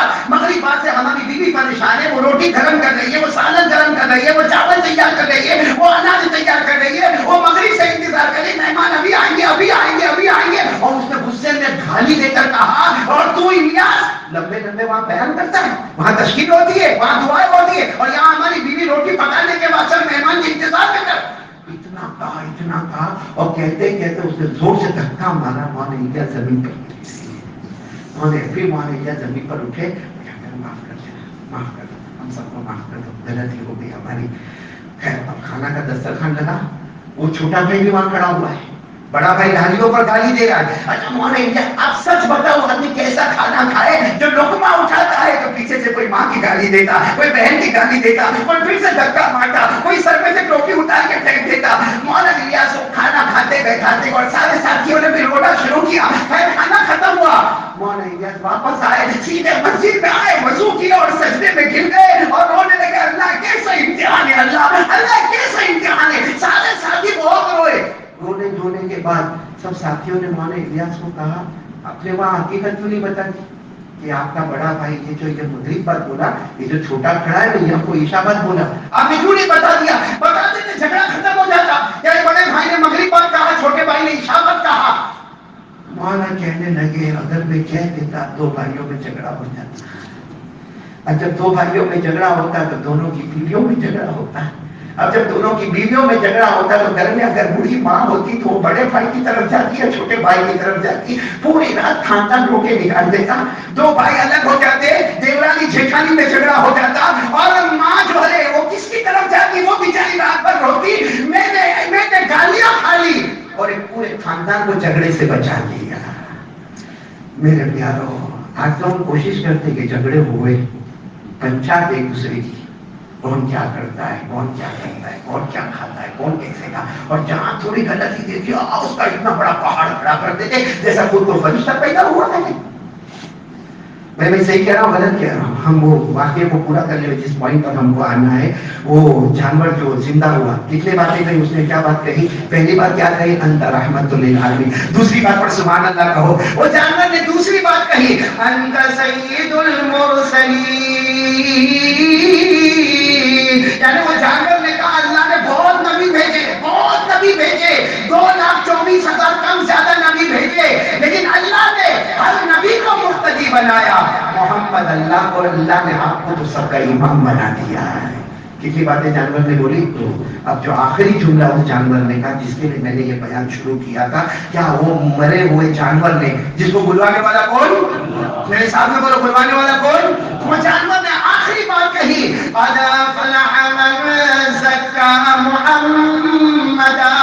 Speaker 3: بعد سے ہماری بیوی پریشان ہے وہ روٹی گرم کر رہی ہے وہ سالن گرم کر رہی ہے وہ چاول تیار کر رہی ہے وہ اناج تیار کر رہی ہے وہ مغرب سے انتظار کر رہی ہے مہمان ابھی آئیں گے. اور اس نے غصے میں گالی دے کر کہا اور تو الیاس لمبے وہاں بیان کرتا ہے وہاں تشکیل ہوتی ہے وہاں دعائیں ہوتی ہے اور یہاں ہماری بیوی روٹی پکانے کے بعد سب مہمان کے انتظار میں کر. اتنا کہا اور کہتے اس نے زور سے دھکا مارا مولانا الیاس زمین پر پھر مولانا الیاس زمین پر اٹھے معاف کر دو ہم سب کو معاف کر دو غلطی ہو گئی ہماری. خیر اب کھانا کا دسترخوان لگا وہ چھوٹا بھائی بھی وہاں کھڑا ہوا ہے بڑا بھائی گالیوں پر گالی دے رہا ہے. اچھا مولانا الیاس آپ سچ بتاؤ آدمی کیسا کھانا کھائے جو لقمہ اٹھاتا ہے تو پیچھے سے کوئی ماں کی گالی دیتا کوئی بہن کی گالی دیتا کوئی پھر سے دھکا مارتا کوئی سر میں سے ٹوپی اٹھا کے پھینک دیتا. مولانا الیاس کو کھانا کھاتے بیٹھاتے اور سارے ساتھیوں نے بھی رونا شروع کیا. کھانا ختم ہوا مولانا الیاس واپس آئے سیدھے مسجد میں آئے وضو کیا اور سجدے میں گر گئے اور رونے لگے اللہ کیسا امتحان ہے اللہ کیسا امتحان ہے. سارے ساتھی بہت روئے. رونے دھونے کے بعد سب ساتھیوں نے مولانا الیاس کو کہا آپ نے وہاں حقیقت کیوں نہیں بتا دی کہ آپ کا بڑا بھائی یہ مغرب بات بولا یہ جو چھوٹا کھڑا ہے یہ آپ کو عشاء بات بولا آپ نے کیوں نہیں بتا دیا. بتا دیتے جھگڑا ختم ہو جاتا. یعنی بڑے بھائی نے مغرب بات کہا چھوٹے بھائی نے عشاء بات کہا. مولانا کہنے لگے اگر میں کہہ دیتا دو بھائیوں میں جھگڑا ہو جاتا. اب جب دو بھائیوں میں جھگڑا ہوتا تو دونوں کی بیویوں میں جھگڑا ہوتا. اب جب دونوں کی بیویوں میں جھگڑا ہوتا تو گھر میں اگر بوڑھی ماں ہوتی تو وہ بڑے بھائی کی طرف جاتی ہے چھوٹے بھائی کی طرف جاتی پوری رات خاندان رو کے نکال دیتا. دو بھائی الگ ہو جاتے دیورانی جیٹھانی میں جھگڑا ہو جاتا اور ماں جو ہے وہ کس کی طرف جاتی وہ بیچاری رات بھر روتی میں نے گالیاں کھا لی اور ایک پورے خاندان کو جھگڑے سے بچا لیا. میرے پیارو آج تو ہم کوشش کرتے کہ جھگڑے ہوئے پنچایت ایک دوسرے کی کون کیا کرتا ہے کون کیا کہتا ہے کون کیا کھاتا ہے کون کیسے کا اور جہاں تھوڑی غلطی دیکھی اس کا اتنا بڑا پہاڑ کھڑا کر دیتے جیسا خود کو فرشتہ پیدا ہوا ہے. میں صحیح کہہ رہا ہوں غلط کہہ رہا ہوں. ہم وہ واقعے کو پورا کر لیں جس پوائنٹ پر ہم کو آنا ہے. وہ جانور جو زندہ ہوا کتنے باتیں کہی اس نے کیا بات کہی. پہلی بات کیا کہی انت رحمت للعالمین. دوسری بات پر سبحان اللہ کہو. وہ جانور نے دوسری بات کہی انت سید المرسلین. یعنی وہ جانور نے کہا اللہ نے بہت نبی بھیجے 2,24,000 کم زیادہ نبی بھیجے لیکن اللہ نے ہر نبی کو مقتدی بنایا. محمد اللہ کو اللہ نے آپ کو تو سب کا امام بنا دیا ہے. کتنی باتیں جانور نے بولی. تو اب جو آخری جملہ اس جانور نے کہا جس کے لیے میں نے یہ بیان شروع کیا تھا, کیا وہ مرے ہوئے جانور نے, جس کو بلوانے والا کون, میرے ساتھ میں بولو, بلوانے والا کون, وہ جانور نے آخری بات کہی, قد فلح من زکا محمدا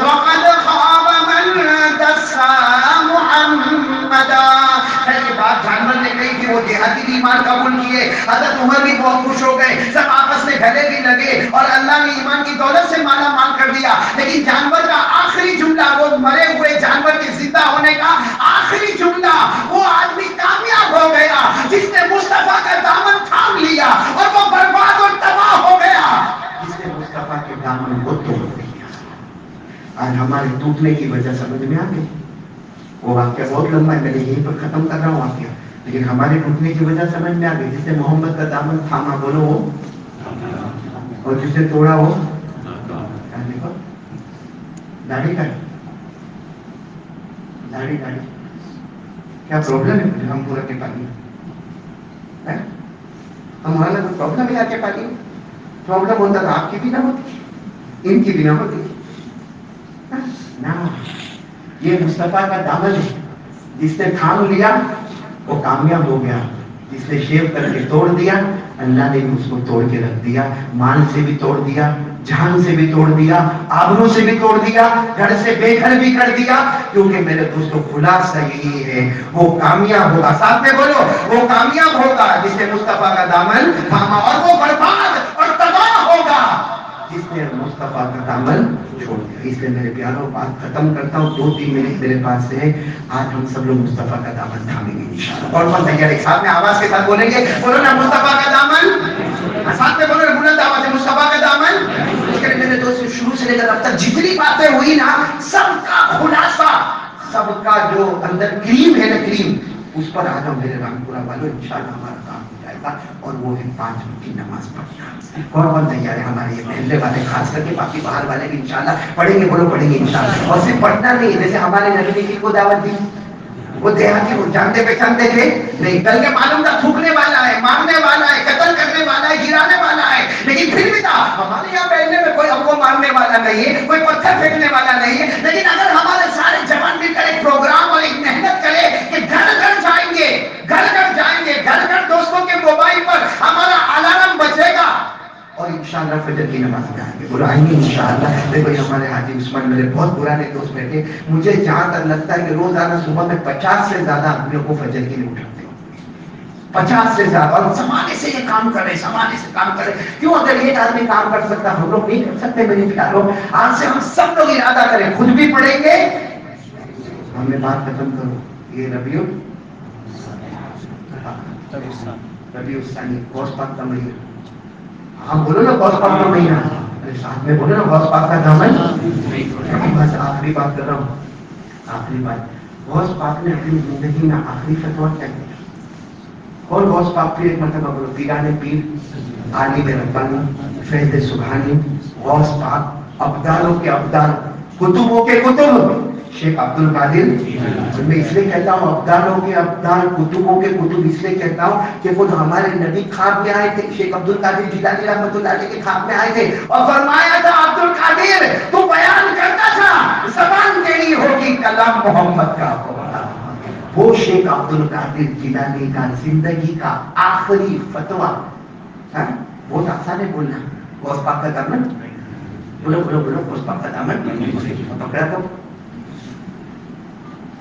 Speaker 3: وقد خواب من دسا محمدا. یہ بات جانور نے کہی کہ وہ دیہاتی بھی ایمان قبول کیے, حضرت عمر بھی بہت خوش ہو گئے, سب آپس میں گلے بھی لگے اور اللہ نے ایمان کی دولت سے مالا مال کر دیا. لیکن جانور کا آخری جملہ, وہ مرے ہوئے جانور کے زندہ ہونے کا آخری جملہ, وہ آدمی کامیاب ہو گیا جس نے مصطفیٰ کا دامن تھام لیا, اور وہ برباد اور تباہ ہو گیا جس نے مصطفیٰ کے دامن کو توڑ دیا. آج ہمارے ٹوٹنے کی وجہ سمجھ میں آ گئی. وہ واقعہ بہت لمبا ہے, میں نے یہیں پر ختم کر رہا ہوں واقعہ, لیکن ہمارے ٹوٹنے کی وجہ سمجھ میں آ گئی. جس نے محمد کا دامن تھاما, بولو وہ, اور جس نے توڑا وہ داڑھی داڑھی داڑھی. کیا پرابلم ہے ہم پورا کے پانی, ہمارا کوئی پرابلم ہے آ کے پانی. پرابلم ہوتا تو آپ کی بھی نہ ہوتی, ان کی بھی نہ ہوتی نا. یہ مصطفیٰ کا دامن ہے, جس نے تھام لیا وہ کامیاب ہو گیا, جس نے شیو کر کے توڑ دیا اللہ نے اس کو توڑ کے رکھ دیا. مال سے بھی توڑ دیا, جان سے بھی توڑ دیا, آبرو سے بھی توڑ دیا, گھر سے بے گھر بھی کر دیا, کیونکہ میرے دوستوں خلاصہ یہی ہے, وہ کامیاب ہوگا, ساتھ میں بولو, وہ کامیاب ہوگا جس نے مصطفیٰ کا دامن تھاما, اور وہ برباد اور تباہ ہوگا جس نے مصطفیٰ کا دامن چھوڑ دیا. اس لیے میرے پیاروں بات ختم کرتا ہوں, 2-3 منٹ میرے پاس ہے. آج ہم سب لوگ مصطفیٰ کا دامن تھامیں گے انشاءاللہ. کون تیار ہے؟ ساتھ میں آواز کے ساتھ بولیں گے, بولو نا مصطفیٰ کا دامن, ساتھ میں بولو نا بلند آواز سے مصطفیٰ کا دامن. اس کے لیے میرے دوست شروع سے لے کر اب تک جتنی باتیں ہوئی نا, سب کا خلاصہ, سب کا جو اندر کریم ہے نا, کریم, اس پر آ جاؤ میرے رام پورا والو, انشاءاللہ ہمارا کام ہو جائے گا. اور وہ ہے 5 وقت کی نماز پڑھنا. کون تیار ہے؟ ہمارے یہ محلے والے خاص کر کے, باقی باہر والے بھی انشاءاللہ پڑھیں گے, بولو پڑھیں گے انشاءاللہ. اور صرف پڑھنا نہیں, جیسے ہمارے نبی نے کو دعوت دی, وہ دیہاتی وہ جانتے پہچانتے تھے نہیں, کل کے معلوم تھا تھوکنے والا ہے, مارنے والا ہے, قتل کرنے والا ہے, گرانے والا ہے, لیکن پھر بھی تھا ہمارے یہاں پہلے میں کوئی ہم کو مارنے والا نہیں ہے, کوئی پتھر پھینکنے والا نہیں ہے. لیکن اگر ہمارے سارے جوان مل کر ایک پروگرام اور ایک محنت کرے کہ گھر گھر جائیں گے, گھر گھر جائیں گے, گھر گھر دوستوں کے موبائل پر ہمارا الارم بجے گا, اور انشاءاللہ فجر کی نماز میں آئیں گے, بلائیں گے انشاءاللہ. دیکھو ہمارے حاجی عثمان میرے بہت پرانے دوست بیٹھے, مجھے جہاں تک لگتا ہے کہ روزانہ صبح میں 50 سے زیادہ آدمیوں کو فجر کے لیے اٹھاتے ہوں, 50 سے زیادہ, اور زمانے سے یہ کام کرے, زمانے سے کام کرے. کیوں اگر ایک آدمی کام کر سکتا ہم لوگ نہیں کر سکتے؟ میرے پیاروں, آج سے ہم سب لوگ ارادہ کریں, خود بھی پڑھیں گے. ہمیں بات ختم کرو, یہ ربیع الثانی غوث پاک کا مہینہ, ہاں بولو نا غوث پاک کا مہینہ, ساتھ میں بولو نا غوث پاک کا دامن. بس آخری بات کر رہا ہوں, آخری بات. غوث پاک نے اپنی زندگی میں آخری فتویٰ کیا کیا؟ اور غوث پاک پھر ایک مرتبہ بولو, پیران پیر, عالم ربانی, فیض سبحانی, غوث پاک, ابدالوں کے ابدال, کتبوں کے کتب, شیخ عبد القادر. میں اس لیے کہتا ہوں ابدالوں کے ابدال, کتبوں کے کتب, اس لیے کہتا ہوں کہ خود ہمارے نبی خواب میں آئے تھے, شیخ عبد القادر جیلانی رحمۃ اللہ علیہ کے خواب میں آئے تھے اور فرمایا تھا, عبد القادر تو بیان کرتا تھا, زبان تیری ہوگی, کلام محمد کا ہوگا. وہ شیخ عبد القادر جیلانی کا زندگی کا آخری فتویٰ, بہت آسان ہے بولنا, غوث پاک کا دامن, بولو بولو بولو, غوث پاک کا دامن پکڑا تو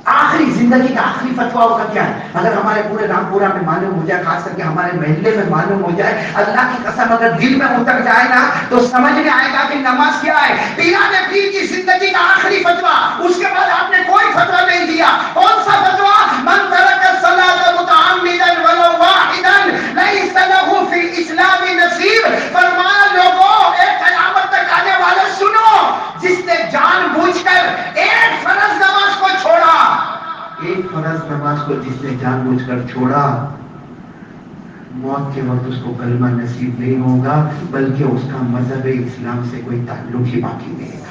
Speaker 3: آخری زندگی کا آخری فتویٰ کا کیا ہے؟ اگر ہمارے پورے رامپورہ میں معلوم ہو جائے, خاص کر کے ہمارے محلے میں معلوم ہو جائے, اللہ کی قسم اگر دل میں اتر جائے نا, تو سمجھ میں آئے گا کہ نماز کیا ہے. پیران پیر کی زندگی کا آخری فتویٰ, اس کے بعد آپ نے کوئی فتویٰ نہیں دیا. کون سا فتویٰ؟ من ترک الصلاۃ متعمدا ولو واحدا لیس لہ فی الاسلام نصیب. فرمایا لوگوں, ایک قیامت تک آنے والے سنو, جس نے جان بوجھ کر ایک فرض نماز کو چھوڑا, ایک فرض نماز کو جس نے جان بوجھ کر چھوڑا, موت کے وقت اس کو کلمہ نصیب نہیں ہوگا, بلکہ اس کا مذہب اسلام سے کوئی تعلق ہی باقی نہیں ہے.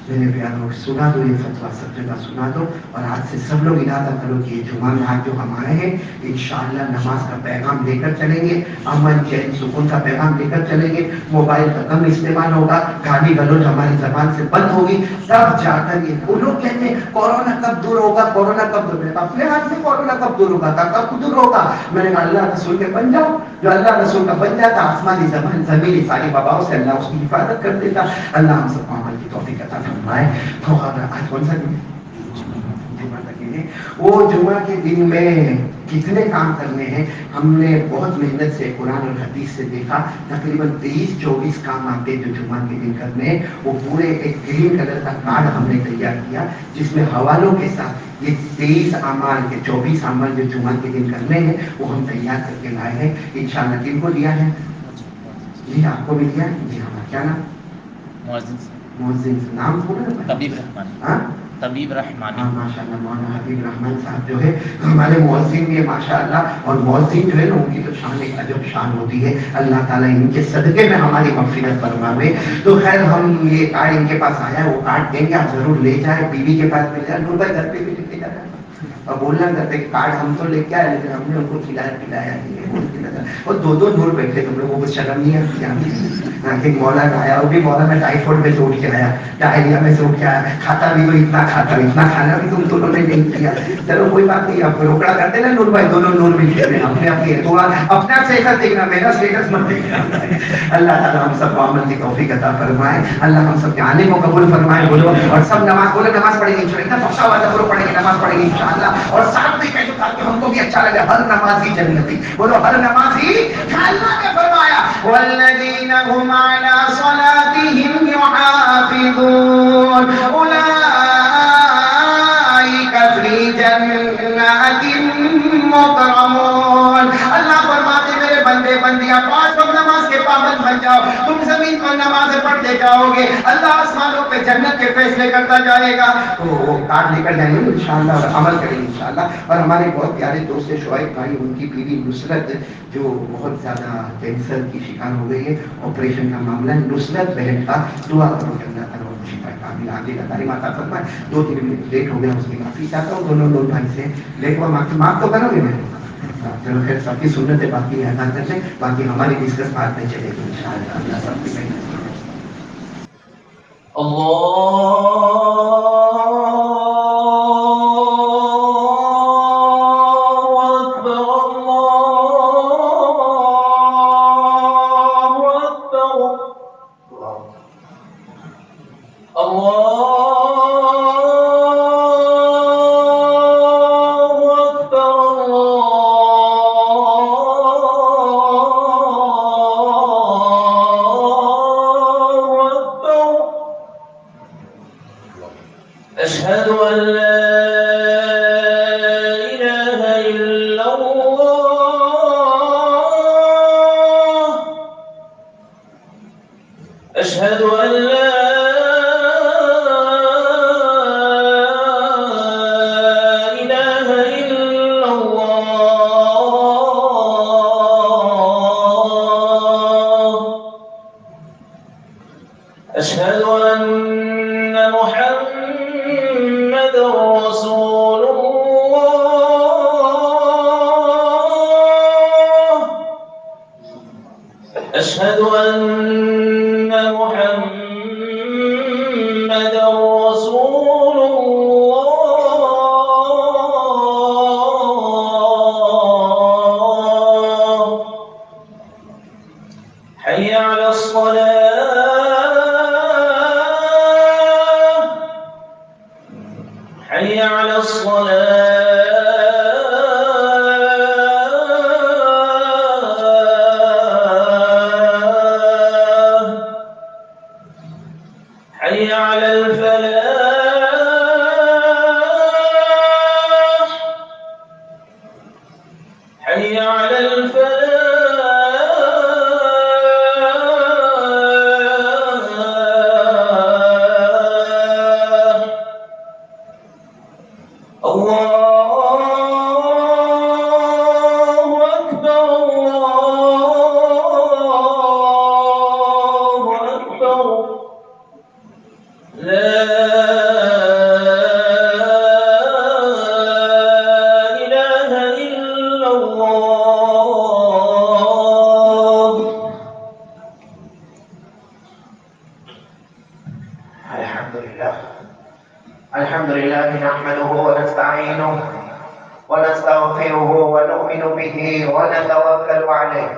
Speaker 3: میرے پیاروں سنا دو یہ فتویٰ سب جگہ سنا دو اور آج سے سب لوگ ارادہ کرو کہ یہ جمعہ میں آج جو ہم آئے ہیں انشاءاللہ نماز کا پیغام لے کر چلیں گے، امن چین سکون کا پیغام لے کر چلیں گے، موبائل کا کم استعمال ہوگا، گالی گلوچ ہماری زبان سے بند ہوگی، تب جا کر یہ وہ لوگ کہتے ہیں کورونا کب دور ہوگا، کورونا کب دور ہوگا، اپنے ہاتھ سے کورونا کب دور ہوگا، کب دور ہوگا؟ میں نے کہا اللہ رسول کے بن جاؤ، جو اللہ رسول کا بن جاتا آسمانی زبان زمینی ساری وباؤں سے اللہ اس کی حفاظت کر دیتا۔ اللہ ہم سب کو عمل کی توفیق عطا فرمائے۔ تو آج کون سا دن ہے؟ جمعہ کا دن ہے۔ وہ جمعہ کے دن میں کتنے کام کرنے ہیں ہم نے بہت محنت سے قرآن اور حدیث سے دیکھا، تقریباً 23-24 کام آتے جو جمعہ کے دن کرنے ہیں۔ وہ پورے ایک گرین کلر کا کارڈ ہم نے تیار کیا جس میں حوالوں کے ساتھ یہ 23 اعمال کے 24 اعمال جو جمعہ کے دن کرنے ہیں وہ ہم تیار کر کے لائے ہیں۔ انشاءاللہ کن کو دیا ہے؟ جی آپ کو بھی دیا ہے؟ جی ہمارا کیا نام؟ مؤذن نام تھوڑا
Speaker 4: طبیب رحمانی۔
Speaker 3: ہاں
Speaker 4: طبیب رحمانی۔
Speaker 3: ہاں ماشاءاللہ مولانا حبیب رحمان صاحب جو ہے ہمارے مؤذن بھی ہے ماشاءاللہ، اور مؤذن جو ہے نا ان کی تو شان ایک عجب شان ہوتی ہے، اللہ تعالیٰ ان کے صدقے میں ہماری مغفرت فرمائے۔ تو خیر ہم یہ کارڈ ان کے پاس آیا ہے، وہ کارڈ دیں گے، آپ ضرور لے جائیں، بیوی کے پاس مل جائے، نور بھائی گھر پہ بھی لے کے جانا اور بولنا کرتے کہ کارڈ ہم تو لے کے آئے لیکن ہم نے ان کو کھلایا پلایا نہیں ہے، اور دو نور بیٹھے تم لوگوں کو شرم نہیں آتی؟ مولانا آیا وہ بھی مولانا ٹائیفائڈ میں سے اٹھ کے آیا، ڈائریا میں سے اٹھ کے آیا، کھاتا بھی تو اتنا کھاتا اتنا کھانا بھی تم دونوں نے نہیں کیا۔ چلو کوئی بات نہیں، آپ روکڑا کرتے نا نور بھائی، دونوں نور بھی کہہ رہے ہیں اپنے اپنی تو اپنا اسٹیٹس دیکھنا، میرا اسٹیٹس مت دیکھنا۔ اللہ تعالیٰ ہم سب کو عمل کی توفیق عطا فرمائے، اللہ ہم سب کے آنے کو قبول فرمائے۔ بولو اور سب نماز بولے، نماز پڑھیں گے انشاءاللہ، فقہ والا بولو پڑھیں گے، نماز پڑھیں گے انشاءاللہ، اور ساتھ میں کہتے تاکہ ہم کو بھی اچھا لگے ہر نمازی جنتی، بولو ہر نمازی۔ اللہ نے فرمایا والذین هم علی صلاتهم یحافظون اولئک فی جنات مکرمون۔ اللہ فرماتے میرے بندے بندیاں 5 وقت نماز کے پابند بن جاؤ، تم زمین پر نمازیں پڑھتے جاؤ گے، اللہ آسمانوں پہ جنت کے فیصلے کرتا جائے گا۔ تو وہ کارڈ لے کر جائیں گے انشاءاللہ اور عمل کریں گے انشاءاللہ۔ اور ہمارے بہت پیارے دوست شعیب بھائی، ان کی بیوی نصرت جو بہت زیادہ کینسر کی شکار ہو گئی ہے، آپریشن کا معاملہ ہے، نصرت بہن کا دعا کرو کہ اللہ تعالیٰ ان کو شفا کامل عاجل عطا عطا فرمائے۔ 2-3 منٹ لیٹ ہو گیا، اس کی معافی چاہتا ہوں دونوں لوگ بھائی سے، لیٹ ہوا معاف تو کرو گے میں؟ چلو خیر سب کی سنتیں باقی ادا کر لیں، باقی ہماری ڈسکس بعد میں چلے گی انشاءاللہ۔ اللہ سب کی محنت
Speaker 5: أشهد أن لا إله إلا الله أشهد أن لا إله إلا الله أشهد أن محمد رسول الله أشهد أن محمد رسول الله حي على الصلاة حي على الصلاة حي على الفلاح حي على الفلاح الله أكبر الله أكبر لا
Speaker 3: لله نحمده ونستعينه ونستغفره ونؤمن به ونتوكل عليه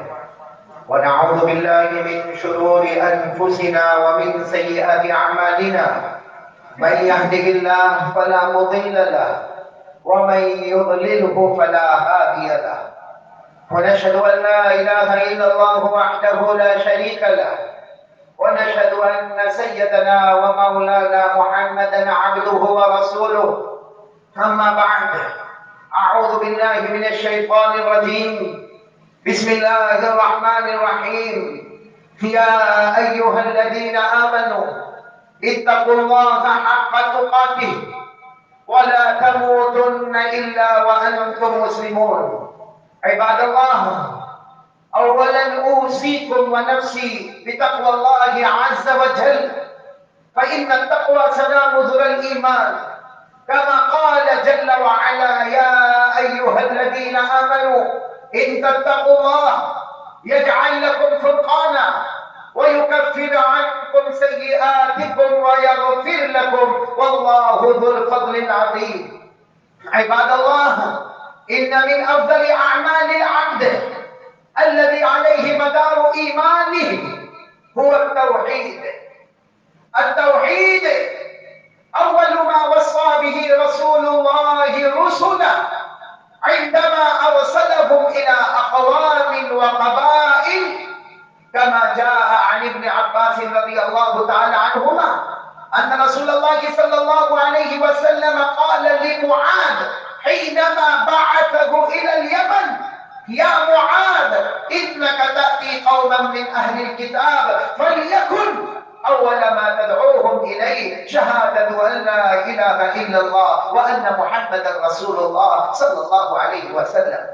Speaker 3: ونعوذ بالله من شرور أنفسنا ومن سيئات أعمالنا من يهده الله فلا مضل له ومن يضلله فلا هادي له ونشهد أن لا إله إلا الله وحده لا شريك له ونشهد أن سيدنا ومولانا محمدا عبده ورسوله أما بعد أعوذ بالله من الشيطان الرجيم بسم الله الرحمن الرحيم يا أيها الذين آمنوا اتقوا الله حق تقاته ولا تموتن إلا وأنتم مسلمون عباد الله أولا أوصيكم ونفسي بتقوى الله عز وجل فإن التقوى سلام ذرى الإيمان كما قال جل وعلا يا أيها الذين آمنوا إن تتقوا الله يجعل لكم فرقانا ويكفر عنكم سيئاتكم ويغفر لكم والله ذو الفضل العظيم عباد الله إن من أفضل أعمال العبد الذي عليه مدار إيمانه هو التوحيد. التوحيد أول ما وصى به رسول الله رسله عندما أرسلهم إلى أقوام وقبائل كما جاء عن ابن عباس رضي الله تعالى عنهما أن رسول الله صلى الله عليه وسلم قال لمعاذ حينما بعثه إلى اليمن يا معاذ إنك تأتي قوما من أهل الكتاب فليكن أول ما تدعوهم إليه شهادة أن لا إله إلا الله وأن محمدا رسول الله صلى الله عليه وسلم.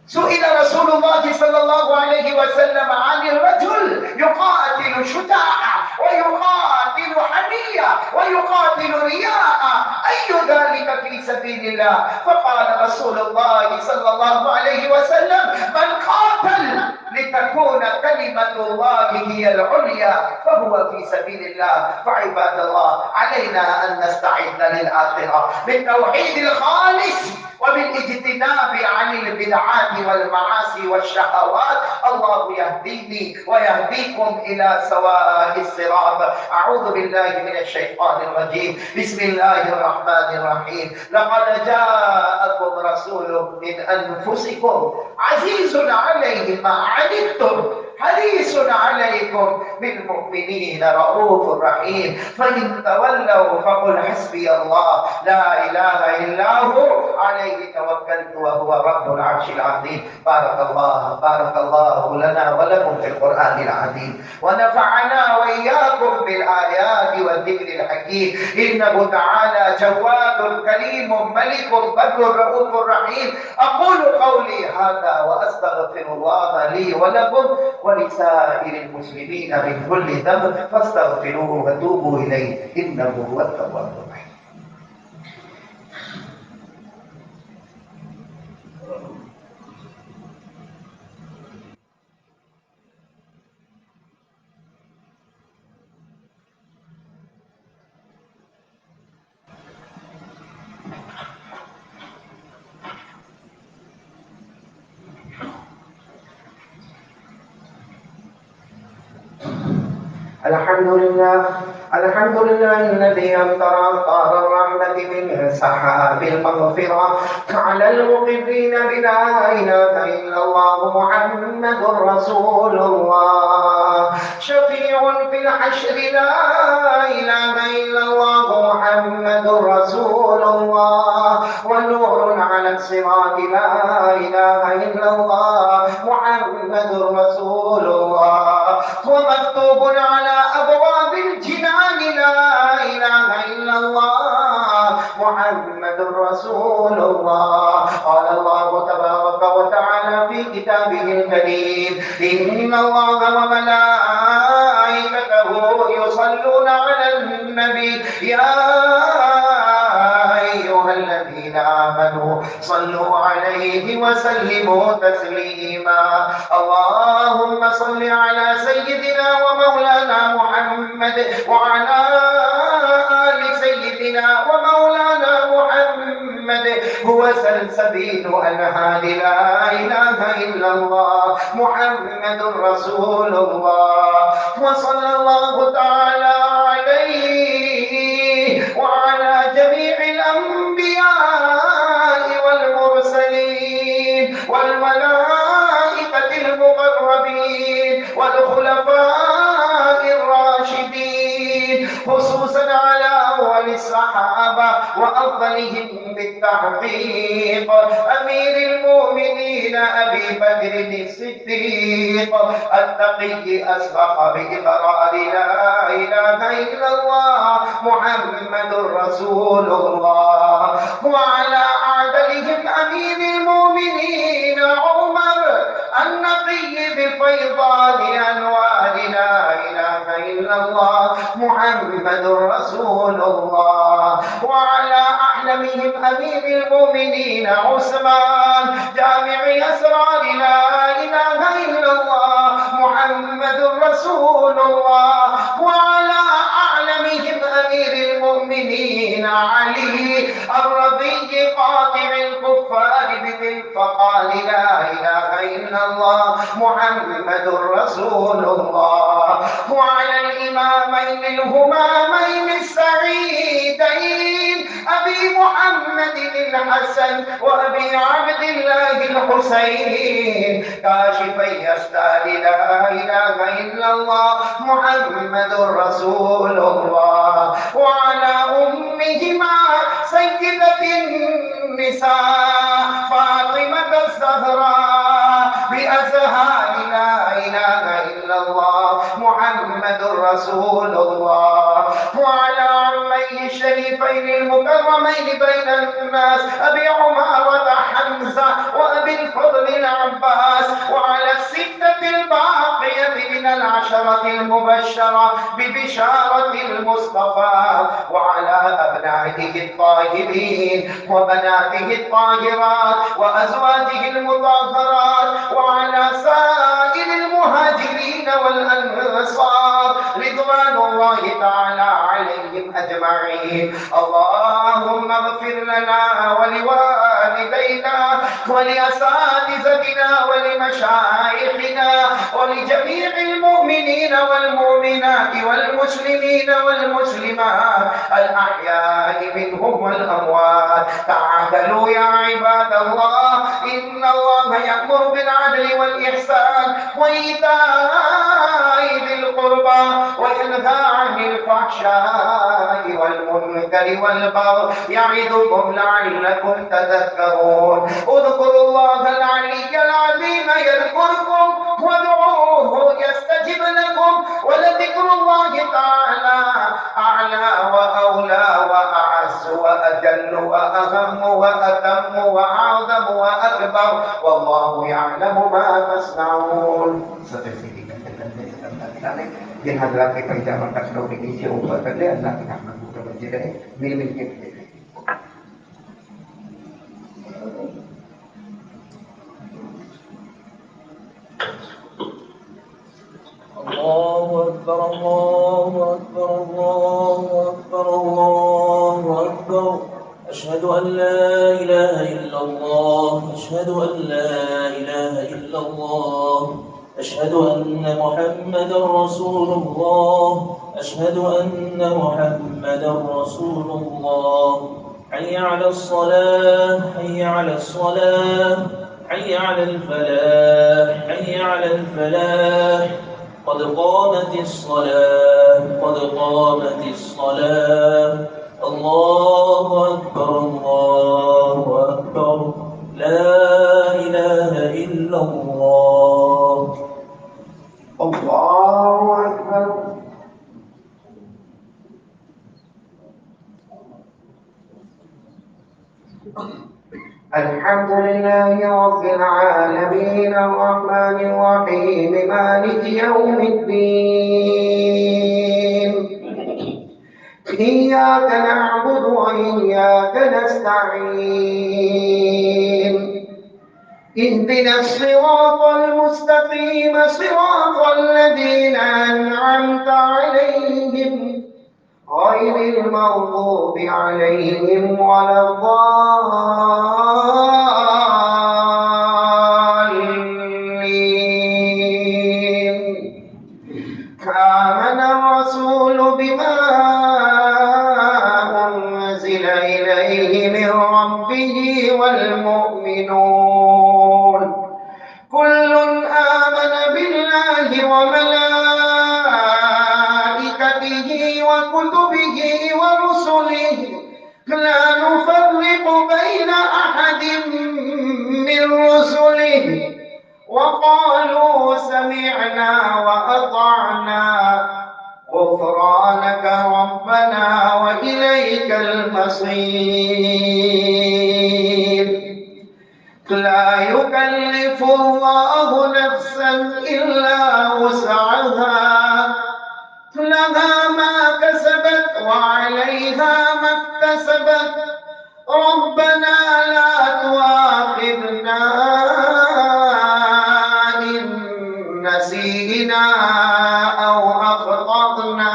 Speaker 3: سئل رسول الله صلى الله عليه وسلم عن الرجل يقاتل شجاعا ويقاتل حمية ويقاتل رياء أي ذلك في سبيل الله؟ فقال رسول الله صلى الله عليه وسلم من قاتل لتكون كلمة الله هي العليا فهو في سبيل الله. فعباد الله علينا أن نستعد للآخرة بالتوحيد الخالص وبالاجتناب عن البدعات والمعاصي والشهوات. الله يهديني ويهديكم إلى سواء الصراط. أعوذ بالله من الشيطان الرجيم بسم الله الرحمن الرحيم لقد جاءكم رسول من أنفسكم عزيز عليه ما عنتم حريص عليكم بالمؤمنين رؤوف رحيم فإن تولوا فقل حسبي الله لا إله إلا هو عليه توكلت وهو رب العرش العظيم. بارك الله لنا ولكم في القرآن العظيم ونفعنا وإياكم بالآيات والذكر الحكيم إنه تعالى جواد كريم ملك بر رؤوف رحيم. أقول قولي هذا وأستغفر الله لي ولكم ولسائر المسلمين من كل ذنب فاستغفروه وتوبوا إليه إنه هو التواب الرحيم. الحمد لله الذي أمطر أمطار الرحمة من سحاب المغفرة على المقرين بلا إله إلا الله محمد رسول الله شفيع في الحشر لا إله إلا الله محمد رسول الله ونور على الصراط لا إله إلا الله محمد رسول الله ومكتوب على أبواب الجنان لا إله إلا الله محمد رسول الله. قال الله تبارك وتعالى في كتابه الكريم إن الله وملائكته يصلون على النبي يا أيها الذين آمنوا صلوا عليه وسلموا تسليما. اللهم صل على سيدنا ومولانا محمد وعلى آل سيدنا ومولانا محمد هو سلسبيل أنهار لا إله إلا الله محمد رسول الله. وصلى الله تعالى عليه وعلى جميع الأنبياء والمرسلين والملائكة المقربين والخلفاء الراشدين، خصوصا على أول الصحابة وأفضلهم بالتحقيق أمير المؤمنين أبي بكر الصديق التقي أسبق بإقرار لا إله إلا الله محمد رسول الله. وعلى أعدلهم أمير المؤمنين عمر النقي بفيضان أنوار لا إله إلا الله محمد رسول الله. وعلى أعلمهم أمير المؤمنين عثمان جامع أسرار لا إله إلا الله محمد رسول الله. وعلى أعلمهم أمير المؤمنين علي الرضي قاطع الكفار بالفقال لا إله إلا الله محمد رسول الله. وعلى الإمامين الهمامين السعيدين أبي محمد الحسن وأبي عبد الله الحسين كاشفي أستار لا إله إلا الله محمد رسول الله. وعلى أمهما سيدة النساء فاطمة الزهراء بأزهار لا إله إلا الله محمد رسول الله. وعلى عميه الشريفين المكرمين بين الناس أبي عمارة حمزة وأبي الفضل العباس. وعلى الستة الباقية من العشرة المبشرة ببشارة المصطفى. وعلى أبنائه الطاهرين وبناته الطاهرات وأزواجه المطهرات. وعلى سائر المهاجرين والأنصار رضوان الله تعالى عليهم أجمعين. اللهم اغفر لنا ولوالدينا ولأساتذتنا ولمشايخنا ولجميع المؤمنين والمؤمنات والمسلمين والمسلمات الأحياء منهم والأموات. تعالوا يا عباد الله إن الله يأمر بالعدل والإحسان وإيتاء ذي القربى وينهى عن الفحشاء والمنكر والبغي يعظكم لعلكم تذكرون. اذكروا الله العلي العظيم يذكركم وادعوه يستجب لكم ولذكر الله تعالى أعلى وأولى وأعز وأجل وأهم وأتم وأعظم وأكبر والله يعلم ما تصنعون. جن حضرات کے پنجاب کا شروع کے نیچے اوپر کر لے اللہ کی رحمت متوجہ کرے مل مل کے
Speaker 5: الله أكبر الله أكبر الله أكبر الله أكبر. أشهد أن لا إله إلا الله أشهد أن لا إله إلا الله أشهد أن محمدا رسول الله أشهد أن محمدا رسول الله. حي على الصلاة حي على الصلاة حي على الفلاح حي على الفلاح. قد قامت الصلاة قد قامت الصلاة. الله أكبر الله أكبر لا إله إلا الله.
Speaker 3: الله أكبر. الحمد لله رب العالمين الرحمن الرحيم مالك يوم الدين. إياك نعبد وإياك نستعين. اهدنا الصراط المستقيم صراط الذين أنعمت عليهم
Speaker 2: غير المغضوب عليهم ولا الضالين. آمن الرسول بما أنزل إليه من ربه والمؤمنون كل آمن بالله وملائكته وكتبه ورسله لا نفرق بين أحد من رسله وقالوا سمعنا وأطعنا غفرانك ربنا وإليك المصير. لا يكلف الله نفسا إلا وسعها لها ما كسبت وعليها ما اكتسبت ربنا لا تؤاخذنا إن نسينا أو أخطأنا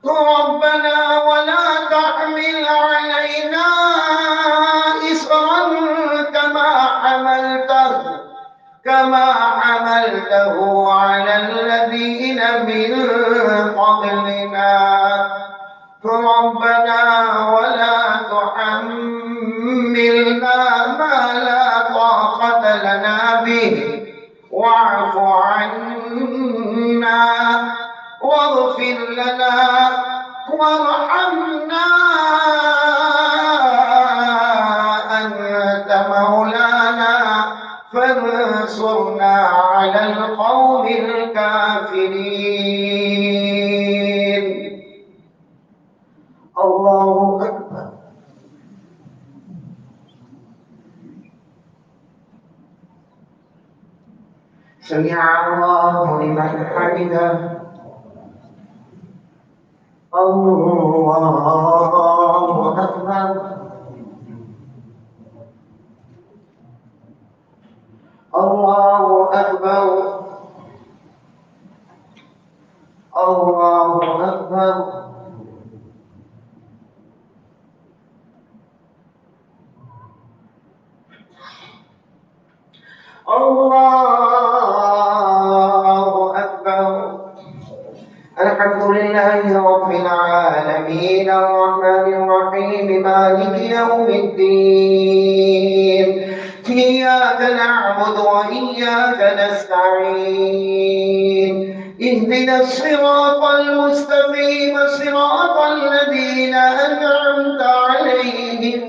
Speaker 2: ربنا ولا تحمل علينا إصرا كما حملته على الذين من قبلنا ربنا ولا تحملنا ما لا طاقة لنا به واعف عنا واغفر لنا وارحمنا أنت مولانا فانصرنا على القوم الكافرين. الله أكبر. سمع الله لمن حمده. الله أكبر. الله أكبر. الله أكبر. الله أكبر. الحمد لله رب العالمين الرحمن الرحيم مالك يوم الدين إياك نعبد وإياك نستعين اهدنا الصراط المستقيم صراط الذين أنعمت عليهم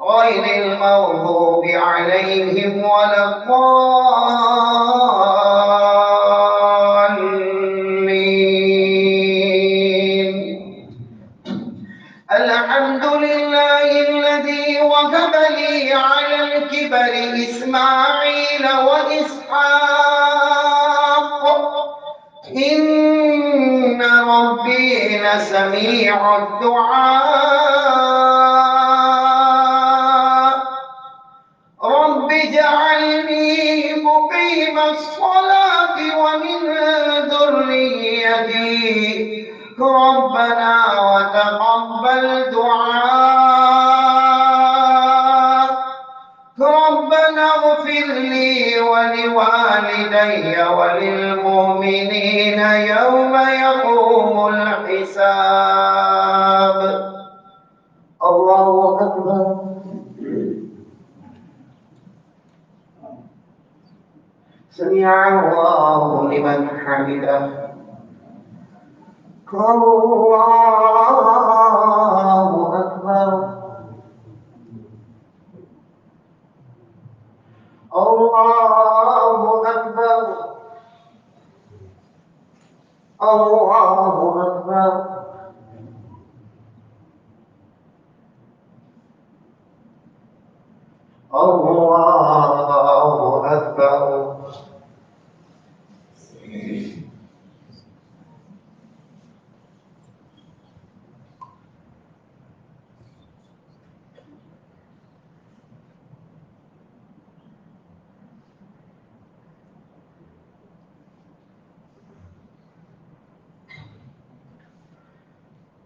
Speaker 2: غير المغضوب عليهم ولا الضالين. الحمد لله الذي وهب لي على الكبر إسماعيل وإسحاق إن ربي لسميع الدعاء. رب اجعلني مقيم الصلاة ومن ذريتي ربنا وتقبل دعاء. ربنا اغفر لي ولوالدي وللمؤمنين يوم يقوم الحساب. الله أكبر. سمع الله لمن حمده. الله أكبر. الله أكبر. الله أكبر. الله أكبر.